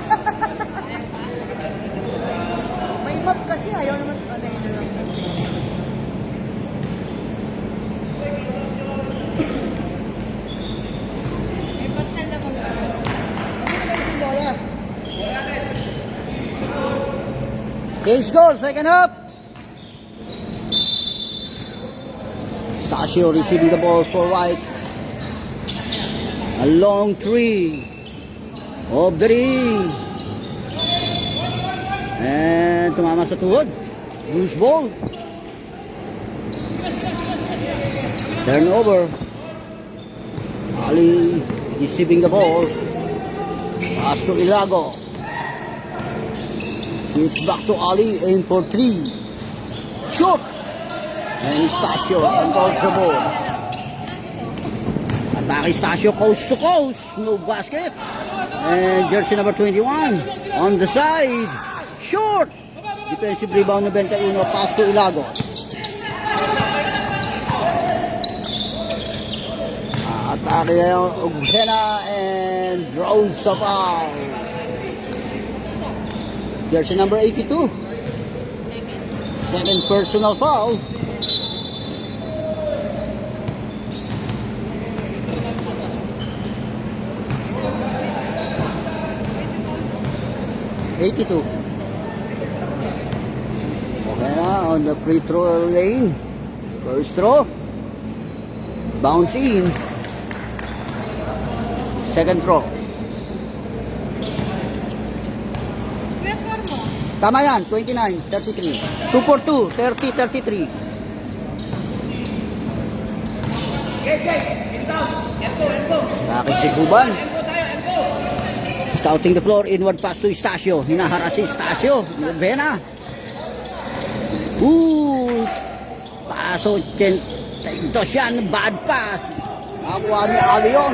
[SPEAKER 5] May map kasi, ayaw naman. Ano yun na lang.
[SPEAKER 1] May pansal na mga.
[SPEAKER 4] Change goal, second up. Stasio receiving the ball for White. A long three of the ring. And tumama sa tuhod. Loose ball. Turnover. Ali receiving the ball. Pass to Ilago. Switch back to Ali. Aim for 3. Shoot. And Stasio controls the ball. Atake Stasio coast to coast. No basket. And jersey number 21 on the side. Short. Defensive rebound na 21. Pass to Ilago. Atake Ugbena and draws sa foul. Jersey number 82. Second personal foul. Okay na, on the free throw lane. First throw. Bounce in. Second throw. Tama yan, 29-33. 2 for 2, 30-33. Bakit si Kuban? Scouting the floor, inward pass to Stasio. Hinaharas si Stasio. Bena. Paso, dos yan, bad pass. Nakuha ni Alion.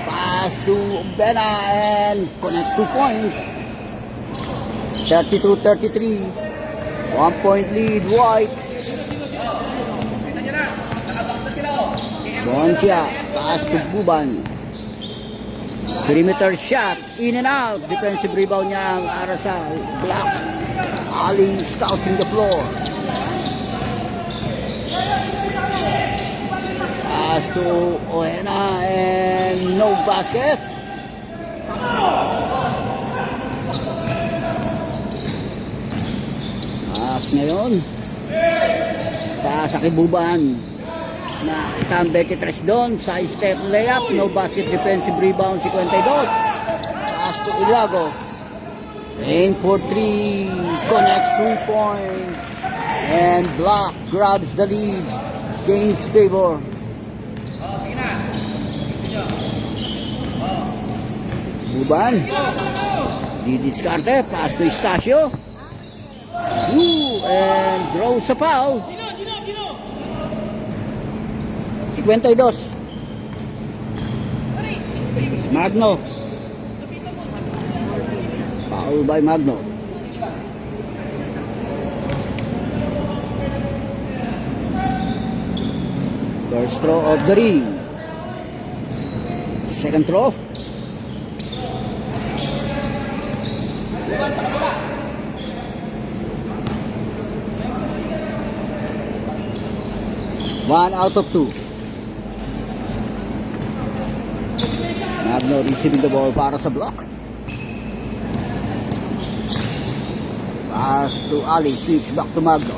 [SPEAKER 4] Pass to Bena and connects 2 points. 32-33. 1 point lead, White. Boncia, pass to Buban. Perimeter shot, in and out. Defensive rebound niya ang Arasal. Block. Ali scouting the floor. Pass to Oena and no basket. Pass ngayon. Pass sa Kibuban. Nakita ang 23 doon. Side step layup. No basket, defensive rebound. 52. Pass to Ilago. Aim for 3. Connects 3 points. And block grabs the lead. James Favor. Buban. Didiskarte. Pass to Stasio. And draws a foul. 52. Magno. Foul by Magno. First throw of the ring. Second throw. One out of 2. Magno receiving the ball para sa block. Pass to Ali, switch back to Magno.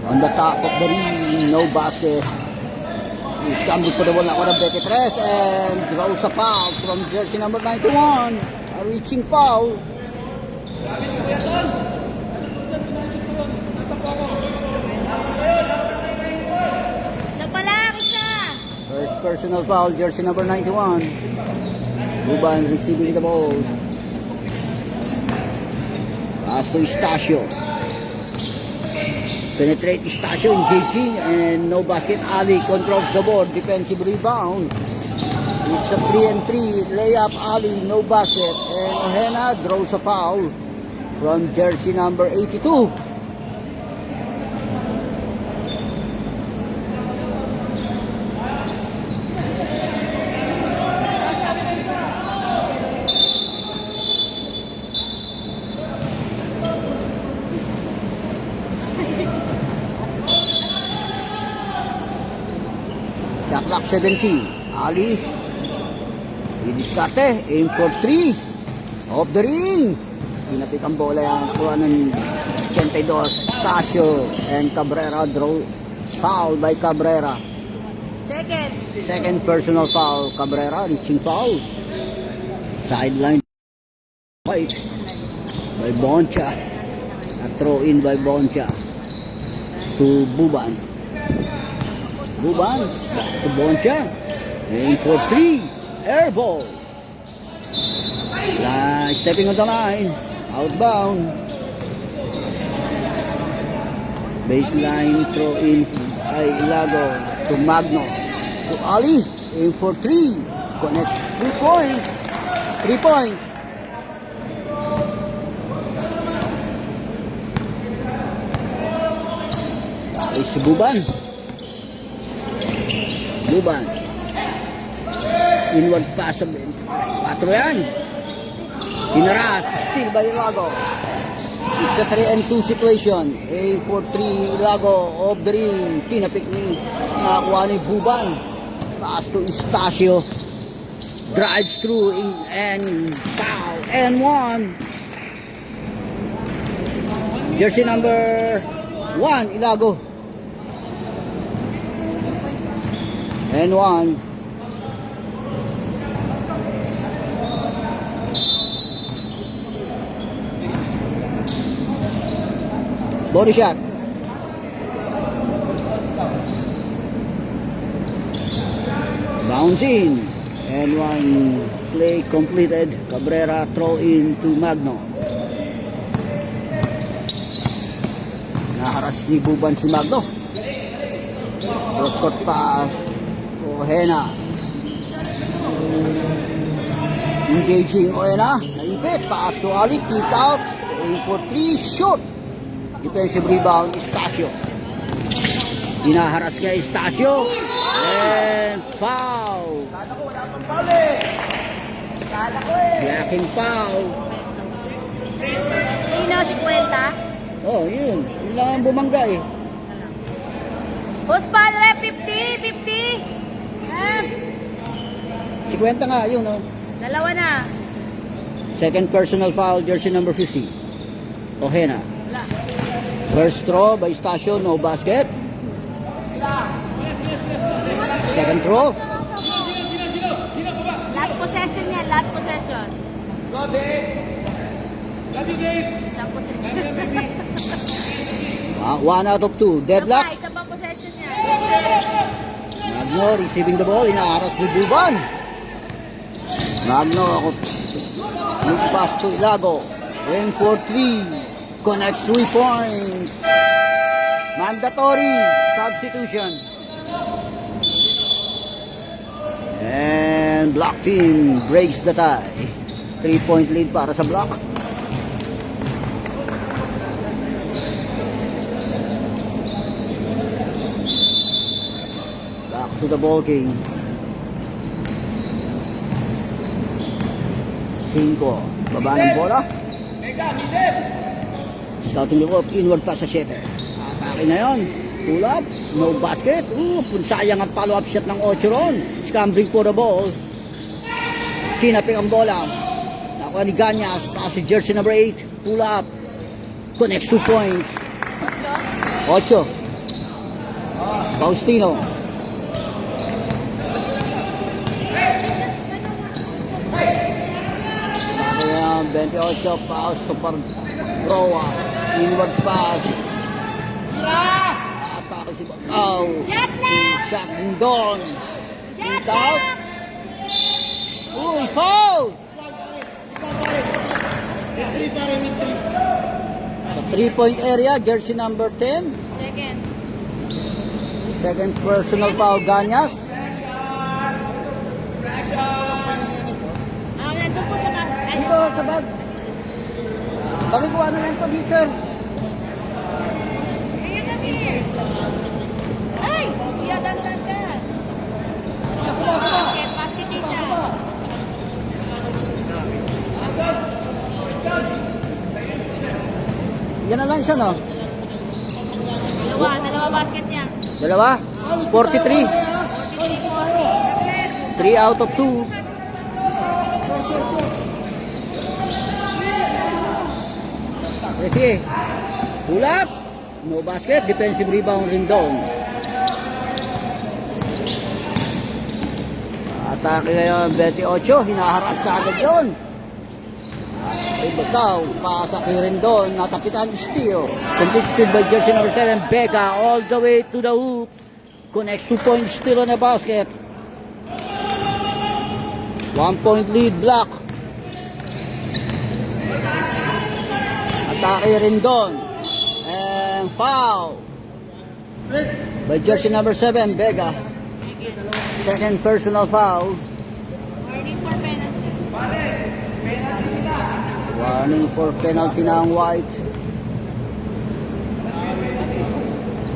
[SPEAKER 4] On the top of the ring, no basket. He's coming for the ball na ng 23 and draws a foul from jersey number 91. A reaching foul. First personal foul, jersey number 91. Buban receiving the ball. Pass to Stasio. Penetrate Stasio, engaging and no basket. Ali controls the board. Defensive rebound. It's a 3-and-3 layup. Ali, no basket. And Ojena draws a foul from jersey number 82. Shot clock 17. Ali. Didiskarte. Aim for 3. Off the ring. Pinapik ang bola yan. Kuha ng 82. Stasio and Cabrera draw. Foul by Cabrera. Second personal foul. Cabrera reaching foul. Sideline. White. By Boncia. A throw in by Boncia. To Buban. Buban, back to Boncia. Aim for 3. Air ball. Stepping on the line. Outbound. Baseline throw in by Ilago to Magno. To Ali. Aim for 3. Connect 3 points. 3 points. Ay si Buban. Buban. Inward pass of 4 yan. Hinaras. Still by Ilago. It's a 3-2 situation. A for 3 Ilago of the ring. Tinapik ni nakakuha ni Buban. Pass to Estacio. Drives through and foul. And 1. Jersey number 1 Ilago. And 1. Body shot. Bounce in. And 1 play completed. Cabrera throw in to Magno. Naharas ni Buban si Magno. Cross-court pass. Ohena. Engaging Ohena. Naipit. Pass to Ali. Kick out. Aim for 3. Shoot. Defensive rebound, Estacio. Dinaharas kay Estacio. And foul.
[SPEAKER 2] Kala ko wala pang foul eh. Kala ko eh.
[SPEAKER 4] Yaking foul.
[SPEAKER 1] Sino si Kwenta?
[SPEAKER 4] Oh, yun. Yun lang ang bumangga eh.
[SPEAKER 1] Boss Padre, 50, 50.
[SPEAKER 4] Si Kwenta nga, yun oh.
[SPEAKER 1] Dalawa na.
[SPEAKER 4] Second personal foul, jersey number 50. Ohena. First throw by Estacio, no basket. Second throw.
[SPEAKER 1] Last possession yan, last possession. Isang possession.
[SPEAKER 4] 1 out of 2. Deadlock.
[SPEAKER 1] Isang pang possession yan.
[SPEAKER 4] Magno receiving the ball. Inaaras ni Buban. Magno. Yung pass to Ilago. Aim for 3. Connects 3 points. Mandatory substitution. And Block team breaks the tie. 3-point lead para sa Block. Back to the ball game. 5. Baba ng bola. Scouting the ball. Inward pass sa 7. Atake na yun. Pull up. No basket. Sayang ang follow-up shot ng Ochoron. Scrambling for the ball. Tinapik ang bola. Nakuha ni Ganyas. Pass si jersey number 8. Pull up. Connects 2 points. 8. Faustino. Nakuha 28. Pass to Roa. Inward pass. Atake si Bacau. Shot din doon. Kick out. Foul! Sa 3-point area, jersey number 10.
[SPEAKER 1] Second.
[SPEAKER 4] Second personal foul, Ganyas.
[SPEAKER 1] Nandun po sa bag.
[SPEAKER 4] Dito sa bag. Pakikuha na lang ito dito, sir.
[SPEAKER 1] Ayan na, Mir. Ay! Kuya, dandan ka. Basket isa.
[SPEAKER 4] Yan na lang isa, no?
[SPEAKER 1] Dalawa basket niya.
[SPEAKER 4] Dalawa? 43. 3 out of 2. Sige. Pull up. No basket. Defensive rebound rin doon. Atake ngayon. 28. Hinaharas na agad yun. Ay Bacau. Pasaki rin doon. Natapitan steal. Complete steal by jersey number 7. Vega all the way to the hoop. Connects 2 points still on the basket. 1-point lead Block. Atake rin doon. And foul by jersey number 7, Vega. Second personal foul.
[SPEAKER 1] Warning for penalty.
[SPEAKER 4] Warning for penalty na ang White.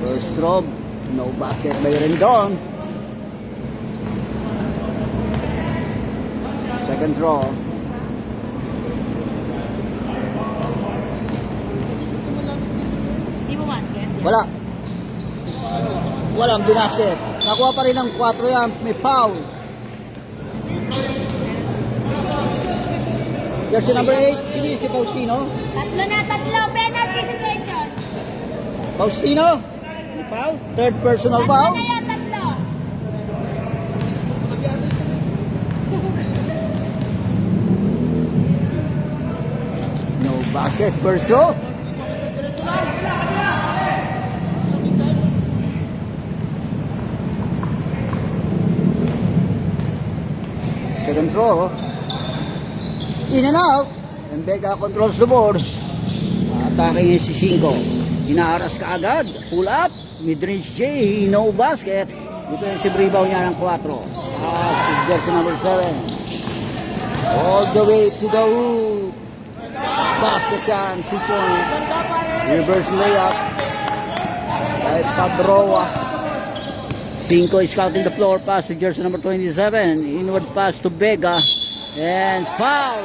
[SPEAKER 4] First throw, no basket by Rendon. Second throw.
[SPEAKER 1] Di mo basket?
[SPEAKER 4] Wala. Walang binasket. Nakuha pa rin ng 4 yan. May foul. Jersey number 8. Sino si Faustino?
[SPEAKER 1] Tatlo. Penalty situation.
[SPEAKER 4] Faustino? May foul. Third personal foul.
[SPEAKER 1] Tatlo na yan, tatlo.
[SPEAKER 4] No basket. Perso. Second throw. In and out. And Vega controls the board. Atake niya si Cinco. Inaaras ka agad. Pull up. Midrange J. No basket. Defensive rebound niya ng 4. Pass to jersey number 7. All the way to the hoop. Basket yan. 2 point. Reverse layup. By Pabroa. Cinco is scouting the floor. Pass to jersey number 27. Inward pass to Vega. And foul.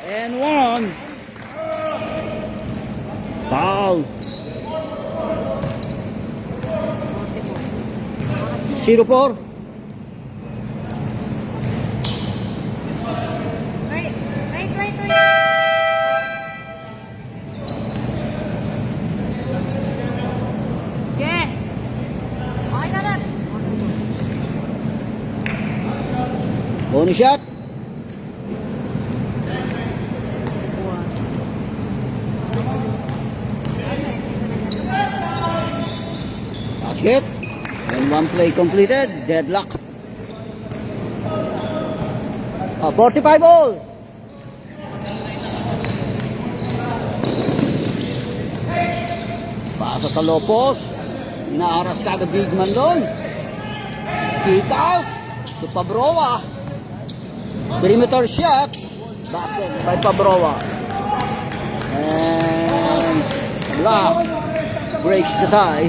[SPEAKER 4] And 1. Foul. 0-4.
[SPEAKER 1] Wait. Yeah. Okay na rin.
[SPEAKER 4] Bonus shot. Basket. And 1 play completed. Deadlock. 45 all. Pasa sa Lopos. Inaaras ka agad big man doon. Kick out. To Pabroa. Perimeter shot. Basket by Pabroa. And block. Breaks the tie.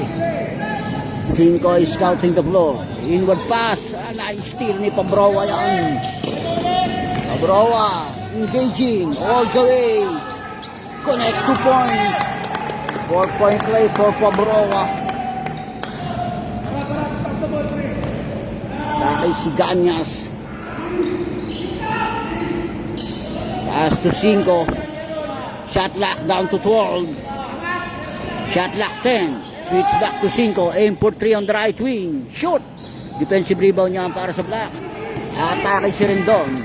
[SPEAKER 4] Cinco is scouting the floor. Inward pass. Nice steal ni Pabroa yan. Pabroa engaging all the way. Connects 2 points. 4-point play for Pabroa. Dahil si Ganyas. Pass to Cinco. Shot lock down to 12. Shot lock 10. Switch back to 5. Aim for 3 on the right wing. Shoot. Defensive rebound niya para sa block. Atake si Rendon.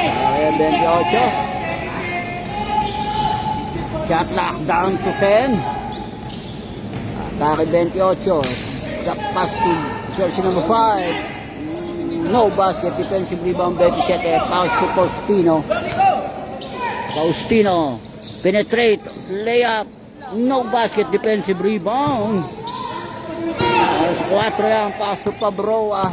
[SPEAKER 4] Ayan, 28. Shot lock down to 10. Atake 28. Drop pass to jersey number 5. No basket. Defensive rebound 27. Pass to Faustino. Faustino. Penetrate, layup, no basket, defensive rebound. Alas 4 yan, pass to Pabroa.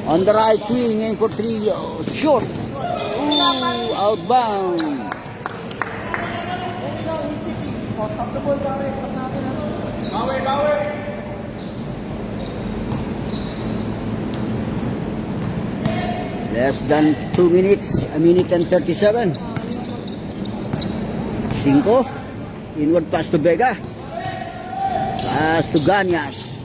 [SPEAKER 4] On the right wing, aim for 3, short. Ooh, outbound. Less than 2 minutes, 1 minute and 37. 5. Inward pass to Vega. Pass to Ganyas.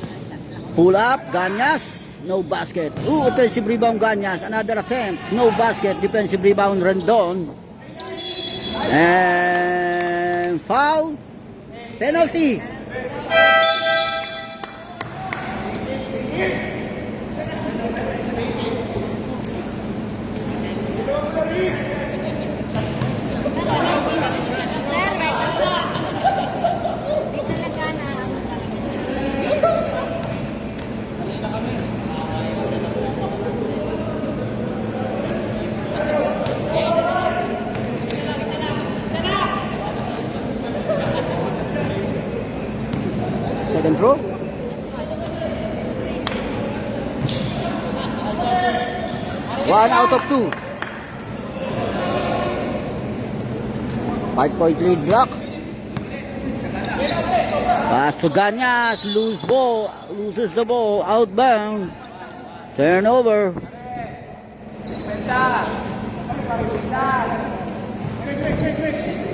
[SPEAKER 4] Pull up, Ganyas. No basket. Ooh, offensive rebound Ganyas. Another attempt. No basket. Defensive rebound Rendon. And foul. Penalty. Second throw. 1 out of 2. 5-point lead block. Pass to Ganyas, loses the ball, outbound. Turnover.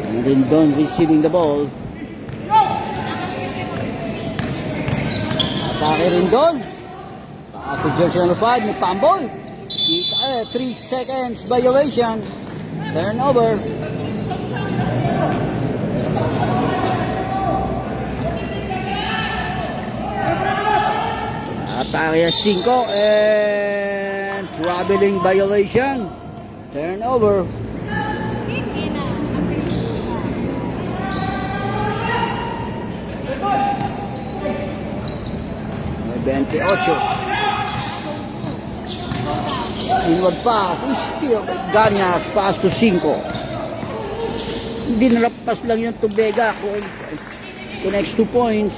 [SPEAKER 4] And Rindon receiving the ball. Atake Rindon. Pass to jersey number 5, ni Pambol. 3 seconds violation. Turnover. Atake 5 and traveling violation. Turnover. 28. Inward pass, still Ganyas, pass to 5. Hindi nalapas lang yung to Vega, connects 2 points.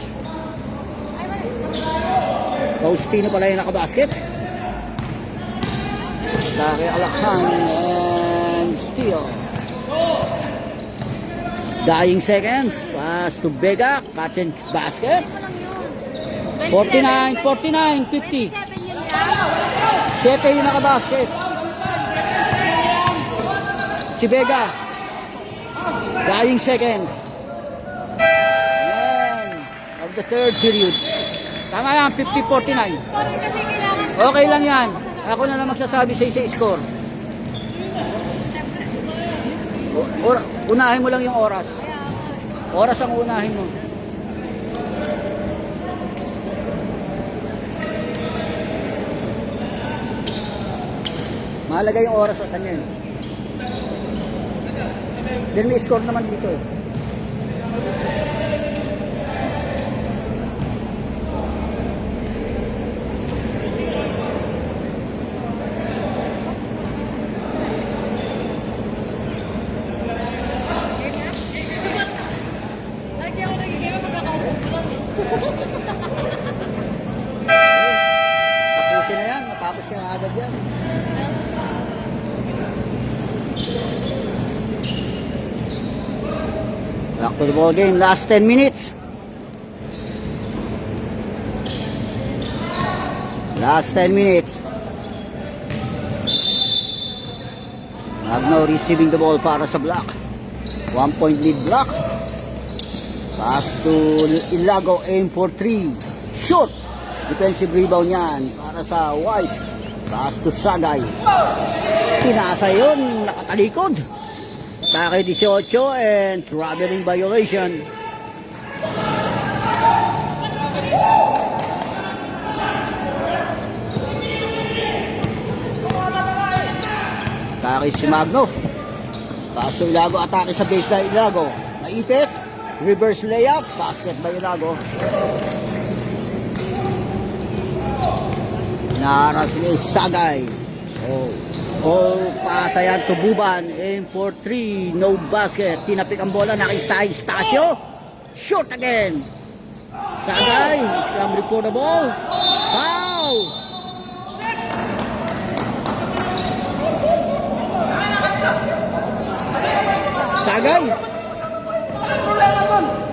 [SPEAKER 4] Faustino pala yung nakabasket. Atake Alakhan and still. Dying seconds, pass to Vega, catch and basket. 49, 50. 7 yung nakabasket. Si Vega. Dying seconds. End of the third period. Tama yan, 50-49. Okay lang yan. Ako na lang magsasabi sa score. Unahin mo lang yung oras. Oras ang unahin mo. Mahalaga yung oras sa kanya. Then may score naman dito eh. Tapusin na yan, matapos ka na agad yan. Back to the ball game, last 10 minutes. Last 10 minutes. Magno receiving the ball para sa block. 1-point lead block. Pass to Ilago, aim for 3. Shoot! Defensive rebound yan para sa White. Pass to Sagay. Pinasa yun, nakatalikod. Atake 18 and traveling violation. Atake si Magno. Pass to Ilago, atake sa baseline Ilago. Maipit. Reverse layup. Basket by Ilago. Naras ni Sagay. Pasa yan to Buban. Aim for 3. No basket. Tinapik ang bola. Nakistay Stasio. Shoot again. Sagay. Scramble for the ball. Foul. Sagay.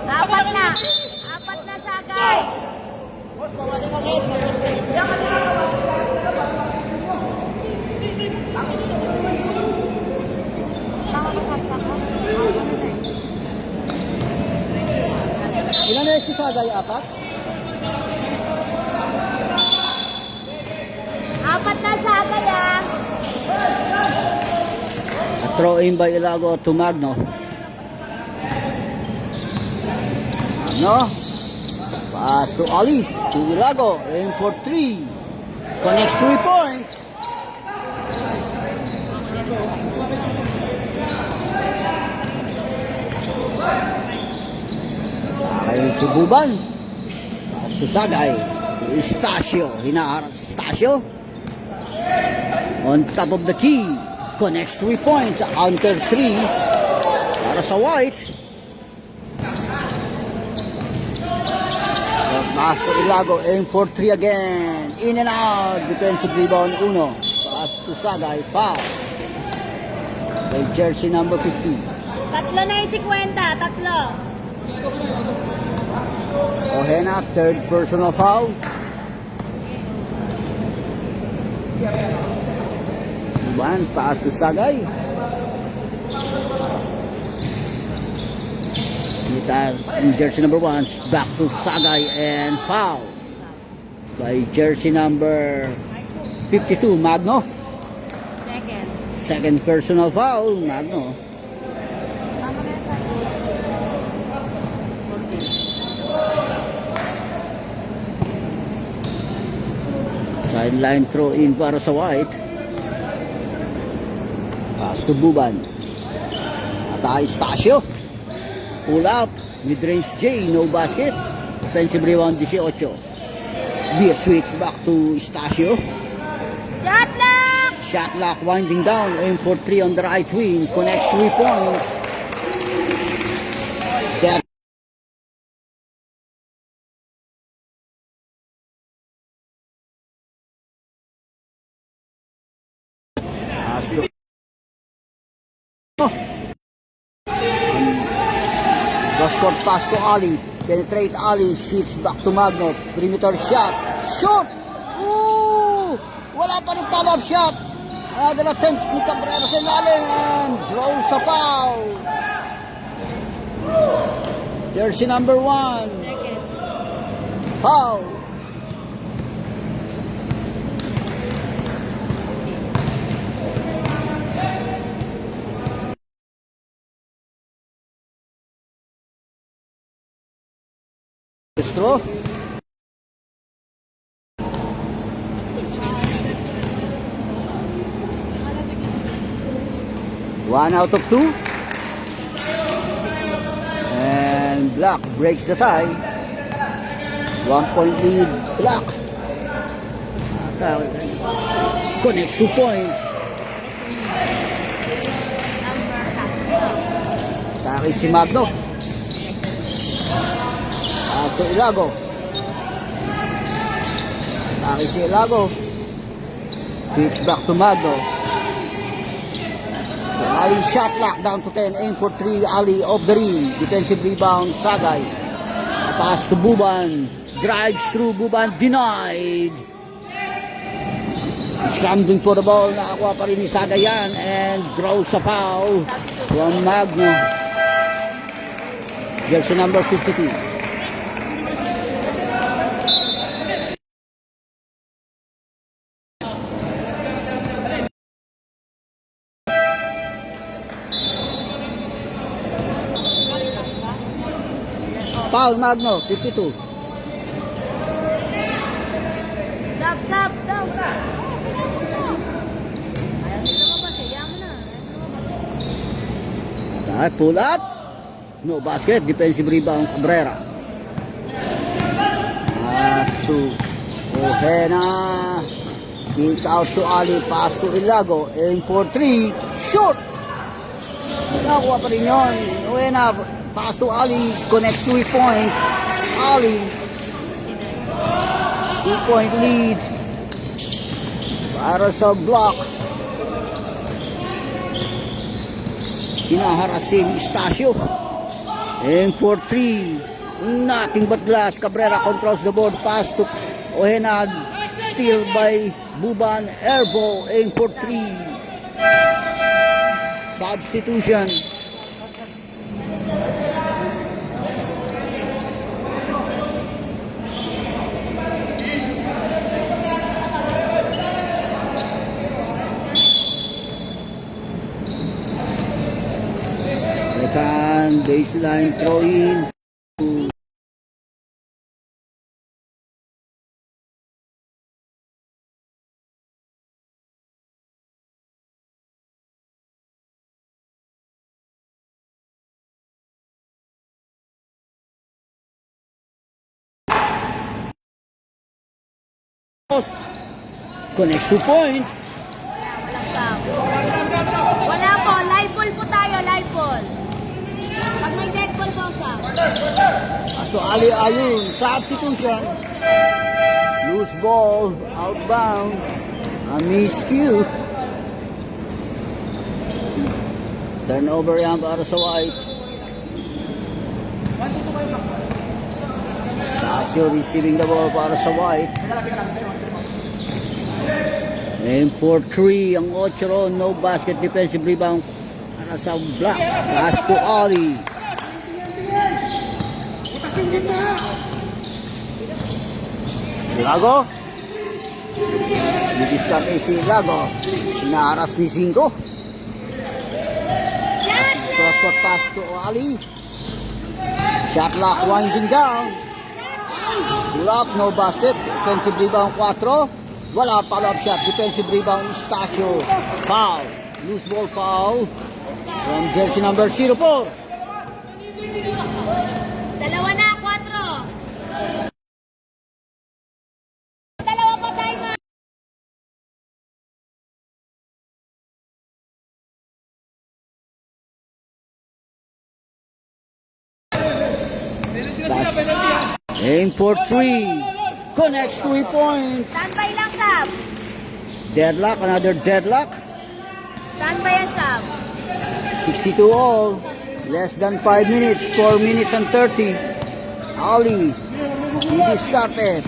[SPEAKER 1] Apat na Sagay.
[SPEAKER 4] Ilan na si Sagay? 4?
[SPEAKER 1] Apat na Sagay ah.
[SPEAKER 4] A throw in by Ilago to Magno. Magno. Pass to Ali. To Ilago. Aim for 3. Connects 3 points. Ay si Buban. Pass to Sagay. To Stasio. Hinaharap si Stasio. On top of the key. Connects 3 points. Under 3. Para sa White. Pass to Ilago. Aim for 3 again. In and out. Defensive rebound 1. Pass to to Sagay. Foul. By jersey number 15.
[SPEAKER 1] Tatlo na yung 50. Tatlo.
[SPEAKER 4] Ojena, third personal foul. Buban, pass to Sagay. Jersey number 1, back to Sagay and foul by jersey number 52, Magno.
[SPEAKER 1] Second.
[SPEAKER 4] Second personal foul, Magno. Sideline throw in para sa White. Pass to Buban. Atay Stasio. Pull up, mid-range J, no basket. Offensive rebound 18. Beer switch back to Stasio.
[SPEAKER 1] Shot lock!
[SPEAKER 4] Shot lock winding down, aim for 3 on the right wing, connects 3 points. That cross-court pass to Ali. Penetrate Ali. Switch back to Magno. Perimeter shot. Shoot! Ooh! Wala pa rin follow-up shot. Another attempt ni Cabrera sa ilalim and draws a foul. Jersey number 1. Foul. Destro. One out of 2. And Black breaks the tie. 1 point lead, Black. Connects 2 points. Takis si Magno. So Ilago. Takis si Ilago. Switch back to Magno. Ali shot lock down to 10, aim for 3, Ali off the ring, defensive rebound, Sagay. Pass to Buban, drives through Buban, denied. Scrambling for the ball, nakakuha pa rin ni Sagay yan, and draws a foul from Magno. Jersey number 52. Foul Magno, 52.
[SPEAKER 1] Sap daw. Ayaw nila lumabas eh. Ayaw mo na.
[SPEAKER 4] Pull up. No basket, defensive rebound, Cabrera. Pass to Ojena. Kick out to Ali, pass to Ilago. Aim for 3, shoot. Nakuha pa rin yun. Ojena. Pass to Ali, connect 3 points. Ali, 2-point lead para sa Block. Hinaharas si Stasio. And for 3, nothing but glass. Cabrera controls the board. Pass to Ojena, steal by Buban. Airball, aim for 3. Substitution. Baseline throw in. Connects 2 points.
[SPEAKER 1] Wala po. Live ball po tayo. Live ball. Pag may dead ball po sa.
[SPEAKER 4] So Ali Ayun, substitution. Loose ball, outbound. A miscue. Turnover yan para sa White. Stasio receiving the ball para sa White. Aim for 3 ang Ochero. No basket, defensive rebound para sa Black. Pass to Ali. Lago. Didiskarte si Lago. Inaharas ni Cinco. Cross-court pass to Ali. Shot clock winding down. Pull up, no basket. Defensive rebound 4. Wala, follow-up shot. Defensive rebound Estacio. Foul. Loose ball foul. From jersey number 04.
[SPEAKER 1] Dalawa na, 4. Dalawa pa tayo na.
[SPEAKER 4] Aim for 3. Connects 3 points.
[SPEAKER 1] Standby lang, Sab.
[SPEAKER 4] Deadlock, another deadlock.
[SPEAKER 1] Standby yan, Sab.
[SPEAKER 4] 62 all. Less than 5 minutes. 4 minutes and 30. Ali. Didiskarte.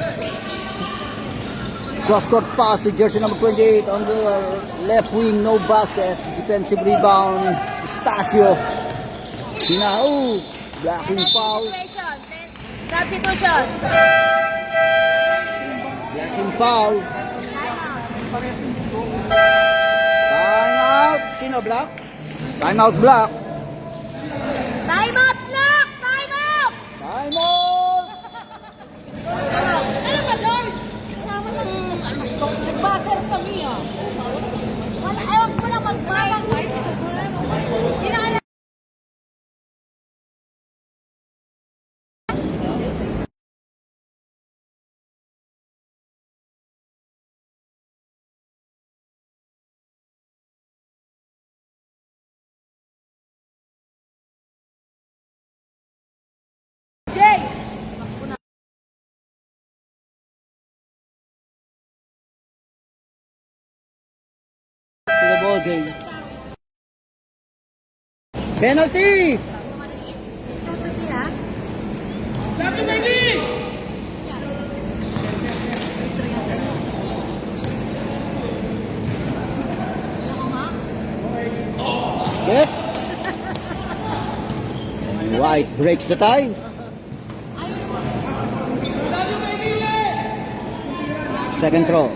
[SPEAKER 4] Cross-court pass to jersey number 28 on the left wing. No basket. Defensive rebound. Estacio. Hinao. Blocking foul.
[SPEAKER 1] Substitution.
[SPEAKER 4] Blocking foul. Time out. Sino block? Time out block.
[SPEAKER 1] Time out, lock! Time out!
[SPEAKER 4] Time out.
[SPEAKER 1] Ano ba, George? Nag-buzzer kami, ah. Wala, ewan ko lang mag-bayang. Kinaalam. Jay!
[SPEAKER 4] To the ball game. Penalty! Yes. White breaks the tie. Second throw.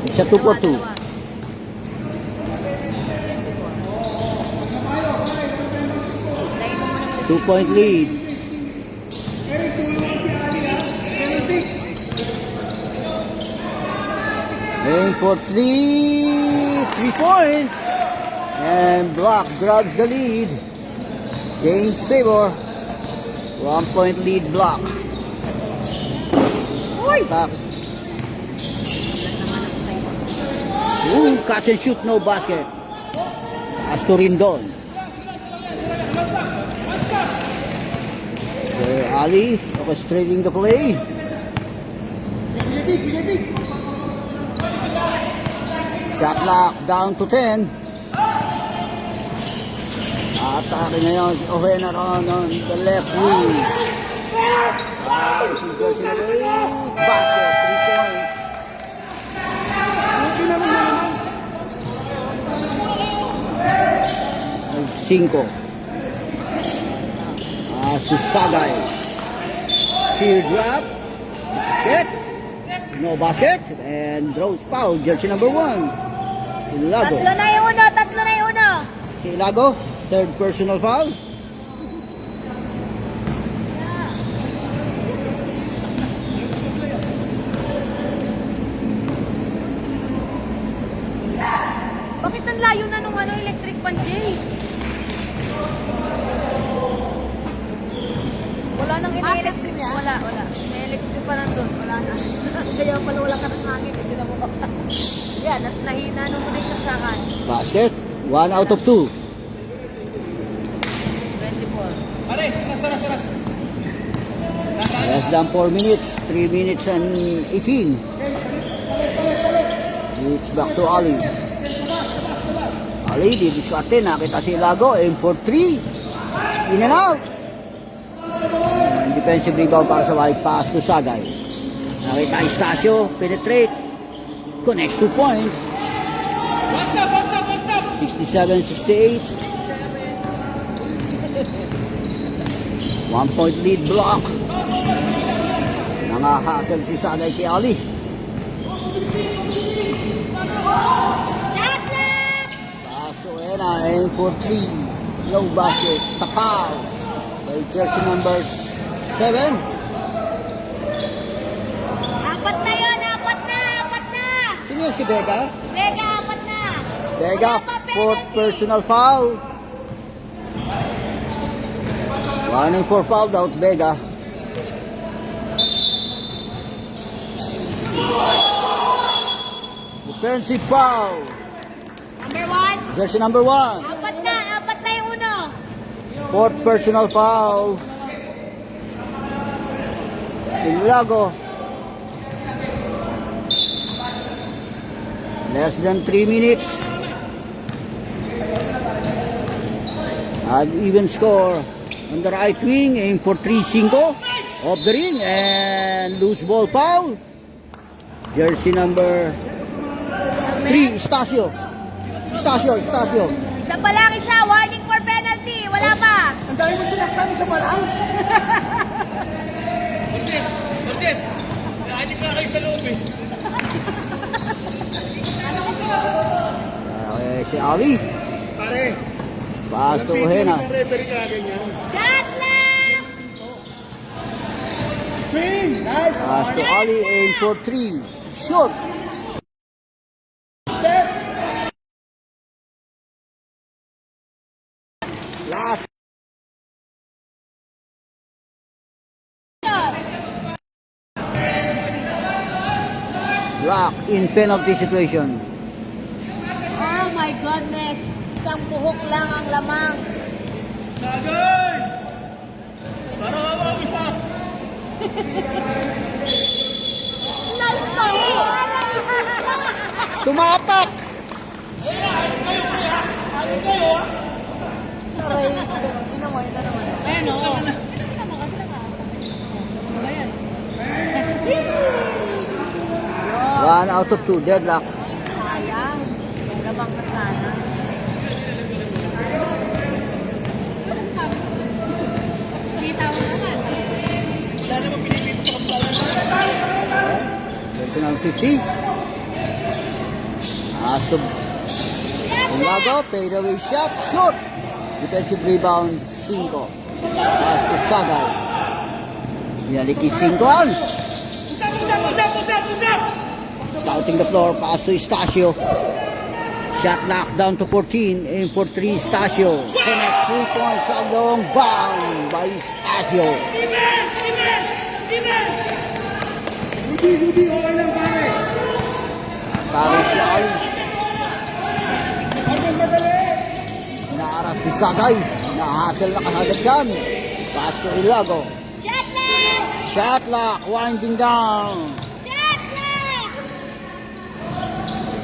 [SPEAKER 4] It's a 2 for 2. Two-point lead. Aim for 3 points. And Block grabs the lead. Change favor. 1 point lead Block. Attack. Ooh, catch and shoot, no basket. As to Rindon. Ali orchestrating the play. Shot clock down to 10. Atake ngayon si Ojena on the left wing. Basket, 3 points. 5. Si Sagay. Teardrop. Basket. No basket. And draws foul. Jersey number 1. Ilago.
[SPEAKER 1] Tatlo na yung uno.
[SPEAKER 4] Si Ilago. Third personal foul.
[SPEAKER 1] Bakit ang layo na nung electric pan, Jay? Wala nang electric. Wala. May electric pa nandun. Wala na. Kaya pala wala ka ng hangin. Hindi na mo. Yan, nahina nung muna yung saksakan.
[SPEAKER 4] Basket. 1 out of 2.
[SPEAKER 1] 24.
[SPEAKER 4] Less than 4 minutes. 3 minutes and 18. It's back to Ali. Ali, didiskarte. Nakita si Lago. Aim for 3. In and out. Defensive rebound para sa White. Pass to Sagay. Nakita Estacio. Penetrate. Connects 2 points. 67-68. 1 point lead block. Nangahasel si Sagay kay Ali. Pass to Ena. Aim for 3. No basket. Tapaw. By jersey number 7.
[SPEAKER 1] Apat na yun, apat na.
[SPEAKER 4] Sino yun, si Vega?
[SPEAKER 1] Vega, apat na.
[SPEAKER 4] Vega, fourth personal foul. Warning for foul out, Vega. Defensive foul.
[SPEAKER 1] Number 1.
[SPEAKER 4] Jersey number 1.
[SPEAKER 1] Apat na yung uno.
[SPEAKER 4] Fourth personal foul. Ilago. Less than 3 minutes. An even score. On the right wing, aim for 3-5. Off the ring and loose ball foul. Jersey number 3, Estacio. Estacio.
[SPEAKER 1] Isa pa lang, isa. Warning for penalty. Wala pa.
[SPEAKER 3] Ang dami mo sinaktan, isa pa lang.
[SPEAKER 2] Martin! Naadik na kayo sa loob eh.
[SPEAKER 4] Okay, si Ali.
[SPEAKER 3] Pare,
[SPEAKER 4] Pass to Hena.
[SPEAKER 3] isang referee ka ganyan.
[SPEAKER 1] Shot lang!
[SPEAKER 3] Swing! Nice!
[SPEAKER 4] Pass to Ali, aim for 3. Shoot!
[SPEAKER 3] Set!
[SPEAKER 4] Last. Block in penalty situation.
[SPEAKER 1] Oh my goodness. Isang buhok lang ang lamang.
[SPEAKER 2] Sagay! Para hawawi pa!
[SPEAKER 4] Tumapak!
[SPEAKER 1] Ayan o.
[SPEAKER 4] 1 out of 2, deadlock.
[SPEAKER 1] Sayang. Yung lamang na sana.
[SPEAKER 4] Personal 50. Pass to Ilago, fade away shot, shoot! Defensive rebound, 5. Pass to Sagay. Yaliki 5. Scouting the floor, pass to Estacio. Shot lock down to 14, aim for 3, Estacio. Connects 3 points along bound by Estacio.
[SPEAKER 3] Hindi, okay lang pare.
[SPEAKER 4] Tari si Ali.
[SPEAKER 3] Madali!
[SPEAKER 4] Inaaras ni Sagay. Nahasel na kahagad yan. Pass to Ilago.
[SPEAKER 1] Shot lang!
[SPEAKER 4] Shot lock, winding down.
[SPEAKER 1] Shot lang!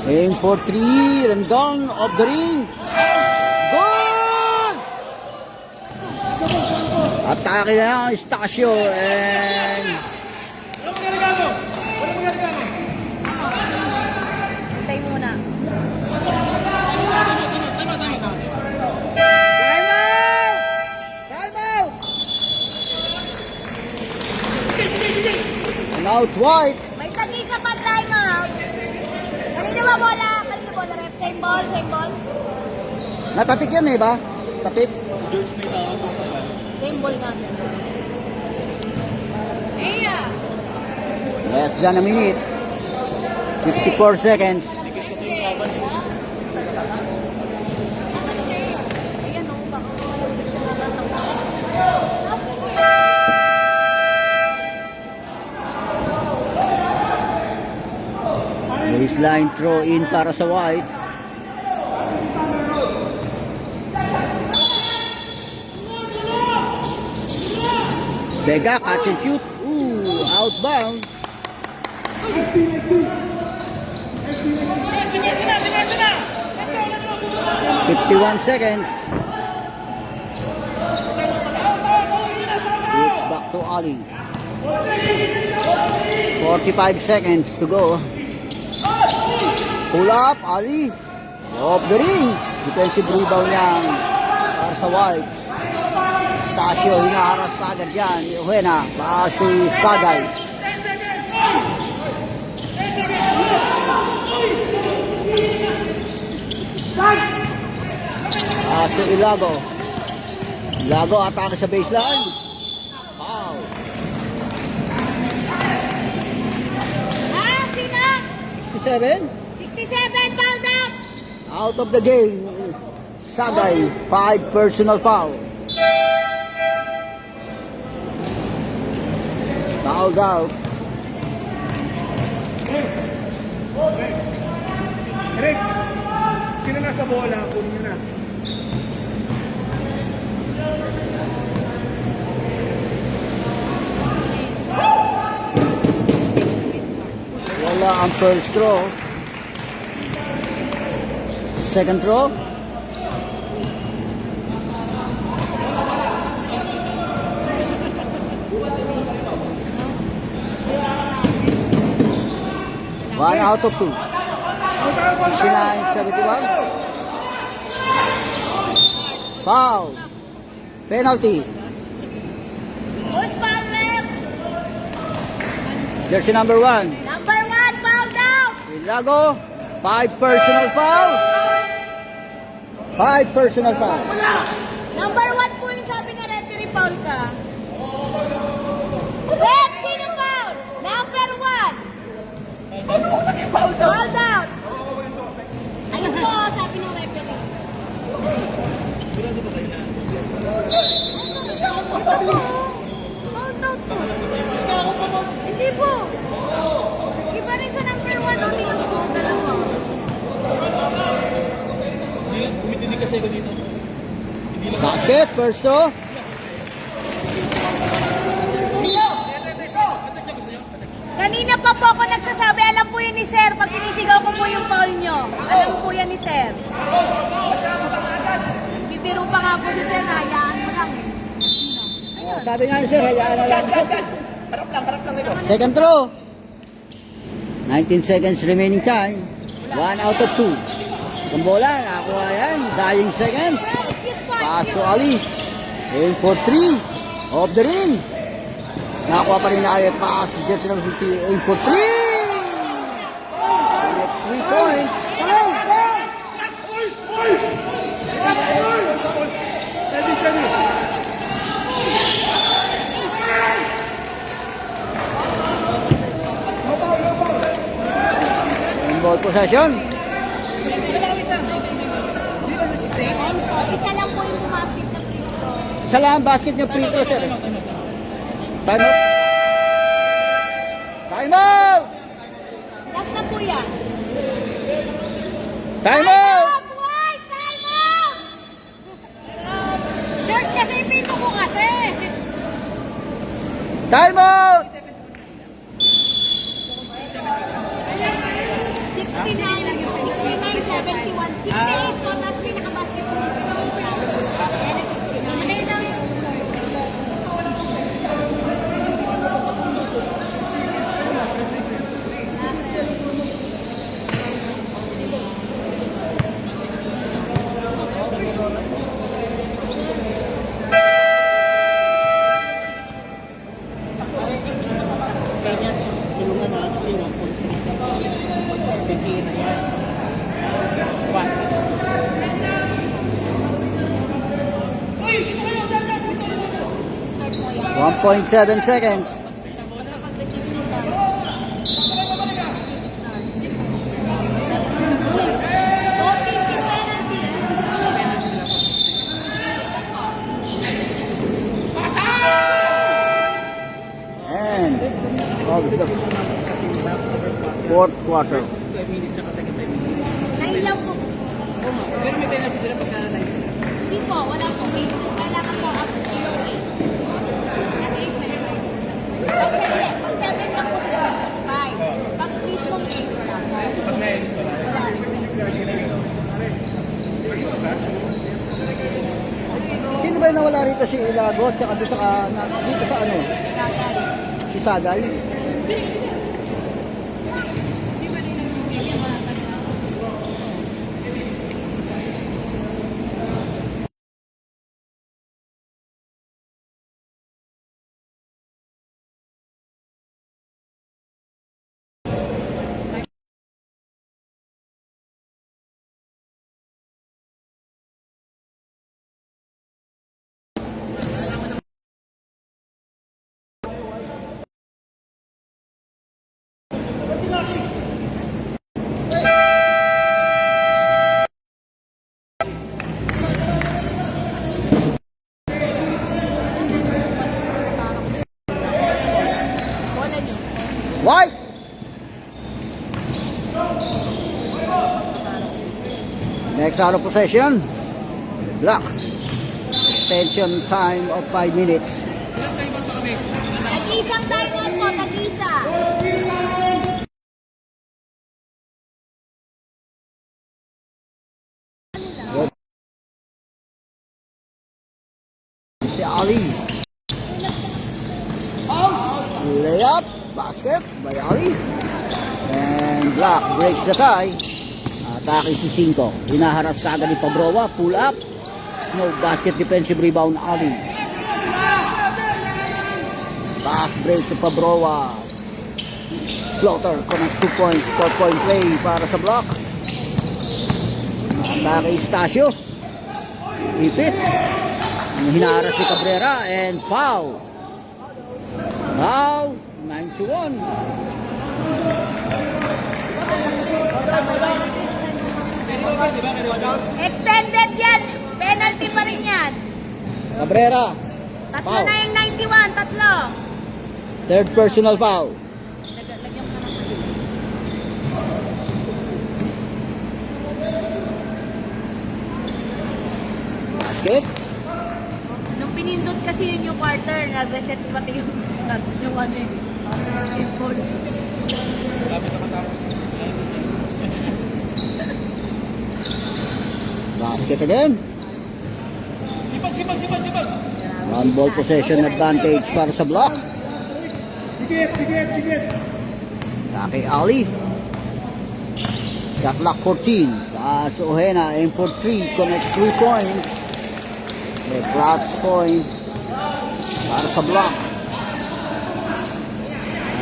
[SPEAKER 4] Aim for 3, Rendon of the ring. Good! Atake na ang Estacio and
[SPEAKER 1] Hintay muna.
[SPEAKER 4] Time out! And out wide.
[SPEAKER 1] May tag-isa pa time out. Kanina ba bola? Rep? Same ball?
[SPEAKER 4] Natapik yan eh ba? Tapik?
[SPEAKER 1] Same ball nga. Iya!
[SPEAKER 4] Less than a minute. 54 seconds.
[SPEAKER 1] Ayan o, baka.
[SPEAKER 4] Baseline throw in para sa White. Vega catch and shoot. Ooh, outbound. 51 seconds. It's back to Ali. 45 seconds to go. Pull up, Ali. Off the ring. Defensive rebound niyang para sa White. Stasio, hinaharas na agad yan. Eugenio, paas si Sagay. Paas si Ilago. Ilago, atake sa baseline. Foul.
[SPEAKER 1] Ah, sino?
[SPEAKER 4] 67.
[SPEAKER 1] 67, fouled out!
[SPEAKER 4] Out of the game. Sagay, 5 personal foul. Fouled out.
[SPEAKER 3] Eric, sino nasa bola? Kunin nyo na.
[SPEAKER 4] Wala ang first throw. Second throw. One out of two. 69-71. Foul. Penalty.
[SPEAKER 1] Who's foul ref?
[SPEAKER 4] Jersey number 1.
[SPEAKER 1] Number 1, fouled out!
[SPEAKER 4] Ilago. 5 personal foul. 5 personal foul.
[SPEAKER 1] Number 1 po yung sabi ng referee, foul ka. Ref, sino foul? Number 1. Fouled out. Ayun po, sabi ng referee. Fouled out po. Hindi po. Iba rin sa number 1 o dito po, dalawa.
[SPEAKER 4] Basket. First throw.
[SPEAKER 1] Kanina pa po ako nagsasabi, alam po yun ni Sir, pag sinisigaw ko po yung foul nyo. Alam po yan ni Sir. Bibiro pa nga po si Sir, hayaan mo lang eh.
[SPEAKER 4] Sabi nga ni Sir, hayaan na lang.
[SPEAKER 2] Harap lang ito.
[SPEAKER 4] Second throw. 19 seconds remaining time. 1 out of 2. Ang bola, nakakuha yan. Dying seconds. Pass to Ali. Aim for 3. Off the ring. Nakakuha pa rin na kayo. Pass to Jersey number 50. Aim for 3. Next 3 points. Ball possession.
[SPEAKER 1] Isa lang po yung pumasok sa free throw.
[SPEAKER 4] Isa lang ang basket niyo free throw, sir. Time out. Time out!
[SPEAKER 1] Last na po yan.
[SPEAKER 4] Time out!
[SPEAKER 1] Wait! Time out! George, kasi pito ko kasi.
[SPEAKER 4] Time out!
[SPEAKER 1] 69, 71, 68 po, tapos may nakabasketball. Ayan, 69. Ayun lang yun.
[SPEAKER 3] Tulungan na kasi 1.3 na yan.
[SPEAKER 4] 1.7 seconds. And fourth quarter.
[SPEAKER 1] Nine lang po.
[SPEAKER 5] Pero may penalty sila pagka nice.
[SPEAKER 1] Hindi po, wala po. Kailangan po up to 8. Nag-8 minutes. Pag 7 lang po sila, plus 5. Pag mismong 8 lang.
[SPEAKER 3] Pag 9,
[SPEAKER 1] Wala.
[SPEAKER 4] dito si Ilago, tsaka dito dito sa ano? Si Sagay. White! Next out of possession. Black. Extension time of 5 minutes.
[SPEAKER 1] Tag-isang timeout po, tag-isa.
[SPEAKER 4] Si Ali. Layup. Basket by Ali. And Black breaks the tie. Atake si 5. Hinaharas kagad ni Pabroa. Pull up. No basket, defensive rebound Ali. Pass break to Pabroa. Floater connects 2 points. 4-point play para sa Black. Atake Estacio. Ipit. Hinaharas ni Cabrera and foul. Foul. 9-1.
[SPEAKER 1] Extended yan. Penalty pa rin yan.
[SPEAKER 4] Cabrera.
[SPEAKER 1] Tatlo
[SPEAKER 4] Foul.
[SPEAKER 1] na yung 91, tatlo.
[SPEAKER 4] Third personal foul.
[SPEAKER 1] Lagyan mo na ng
[SPEAKER 4] Basket.
[SPEAKER 1] Nung pinindot kasi yun yung quarter, nag-reset pati yung shot. Yung ano eh. Yung ball.
[SPEAKER 4] Basket again. One ball possession advantage para sa Block. Taki Ali. Shot clock 14. Taas Ojena, aim for 3. Connects 3 points. May clutch point para sa Block.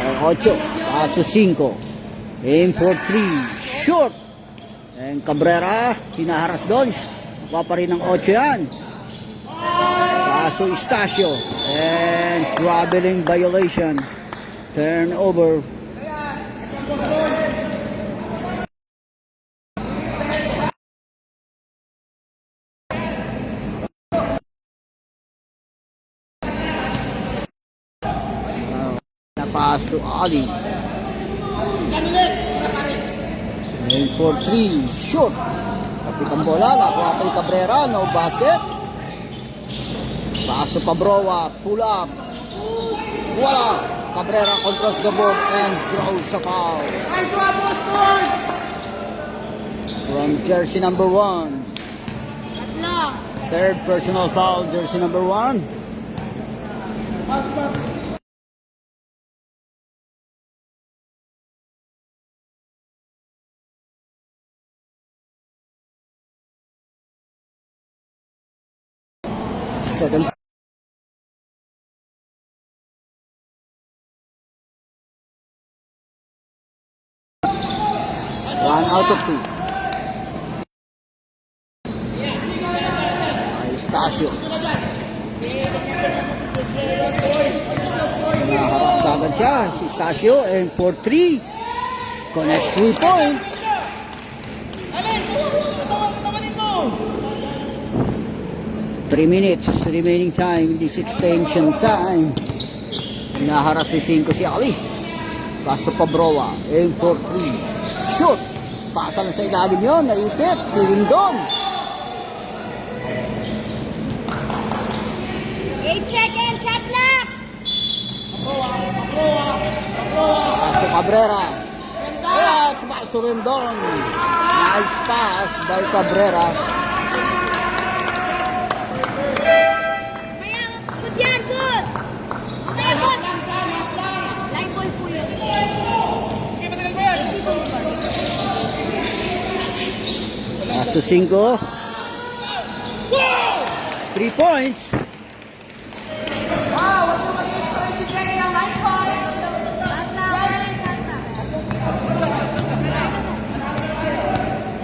[SPEAKER 4] Para 8. Taas to 5. Aim for 3. Short. And Cabrera, hinaharas doon. Kuha pa rin ng 8 yan. Paso Estacio. And traveling violation. Turnover. Pass to Ali. Aim for 3. Shoot. Kapit ang bola. Nakuha pa ni Cabrera. No basket. Pass to Pabroa. Pull up. Wala. Cabrera controls the ball and draws a foul. From jersey number 1.
[SPEAKER 1] Tatlo.
[SPEAKER 4] Third personal foul. Jersey number 1. Second. One out of 2. Estacio. Naharas agad siya. Si Estacio and for 3. Connects 3 points. Three minutes remaining time in this extension time. Hinaharas si 5 si Ali. Pasto Pabroa. Aim for 3. Shoot. Pasa lang sa ilalim yun. Naipit. Si Lindon.
[SPEAKER 1] 8 seconds, shot clock.
[SPEAKER 4] Pasto Cabrera. At Pasto Lindon. Nice pass by Cabrera.
[SPEAKER 1] Maya
[SPEAKER 4] Pass to 5. 3 points.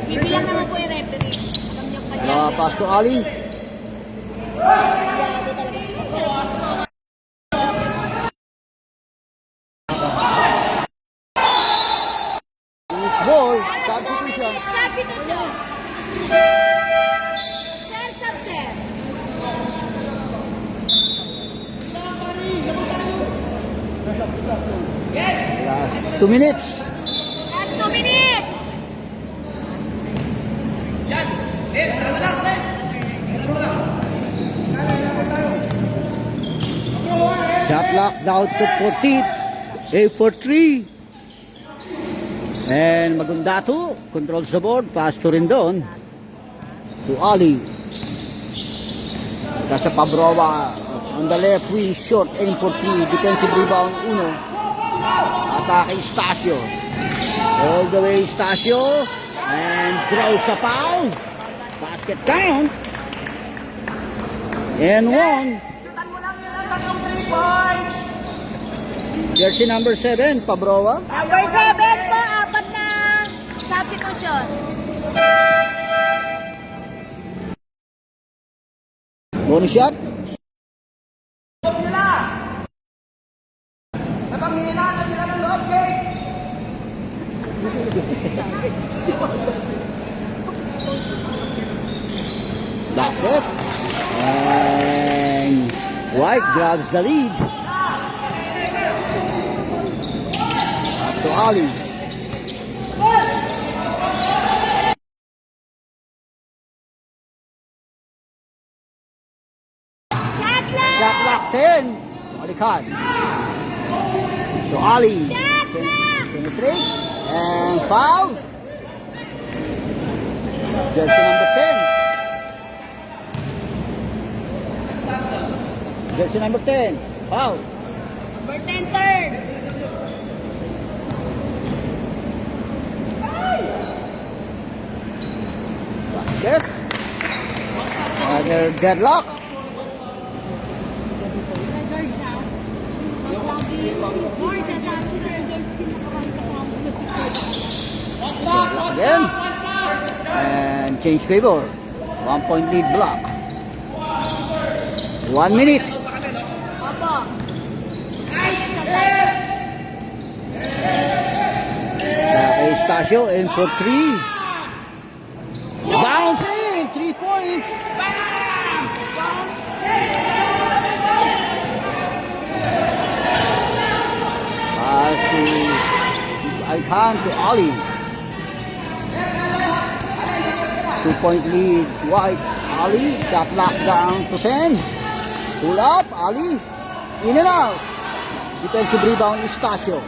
[SPEAKER 1] Bibilang naman po yung referee. Alam niyo kanya.
[SPEAKER 4] Pass to Ali. Loose ball. Substitution.
[SPEAKER 1] Substitution. Sir, sub-sir.
[SPEAKER 4] Last 2 minutes.
[SPEAKER 1] Last 2 minutes.
[SPEAKER 4] Shot clock down to 14. A for 3. And Magundato controls the board. Pass to Rendon. To Ali. That's a Pabrova on the left wing. Short aim for 3. Defensive rebound 1. Atake Estacio. All the way Estacio. And draws a foul. Basket count. And 1. Jersey number 7, Pabrova.
[SPEAKER 1] Number 7 po, 4 na substitution.
[SPEAKER 4] Bonus shot.
[SPEAKER 2] Napanghihinaan na sila ng loob, Jake!
[SPEAKER 4] Basket. And White grabs the lead. Pass to Ali.
[SPEAKER 1] Shot clock.
[SPEAKER 4] Shot clock 10. Balikan. To Ali. Penetrate. And foul. Jersey number 10. Jersey number 10. Foul.
[SPEAKER 1] Number 10, third.
[SPEAKER 4] Basket. Another deadlock. Deadlock again. And change favor. 1 point lead block. 1 minute.
[SPEAKER 1] Opo.
[SPEAKER 4] Estacio in for 3. Bounce in. 3 points. Pass to Icon to Ali. 2 point lead. White. Ali. Shot lock down to 10. Pull up. Ali. In and out. Defensive rebound Estacio.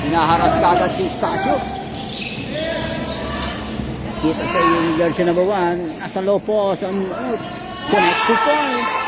[SPEAKER 4] Hinaharas kagad si Estacio. Kita sa yung jersey number 1. Nasa low post. Connects 2 points.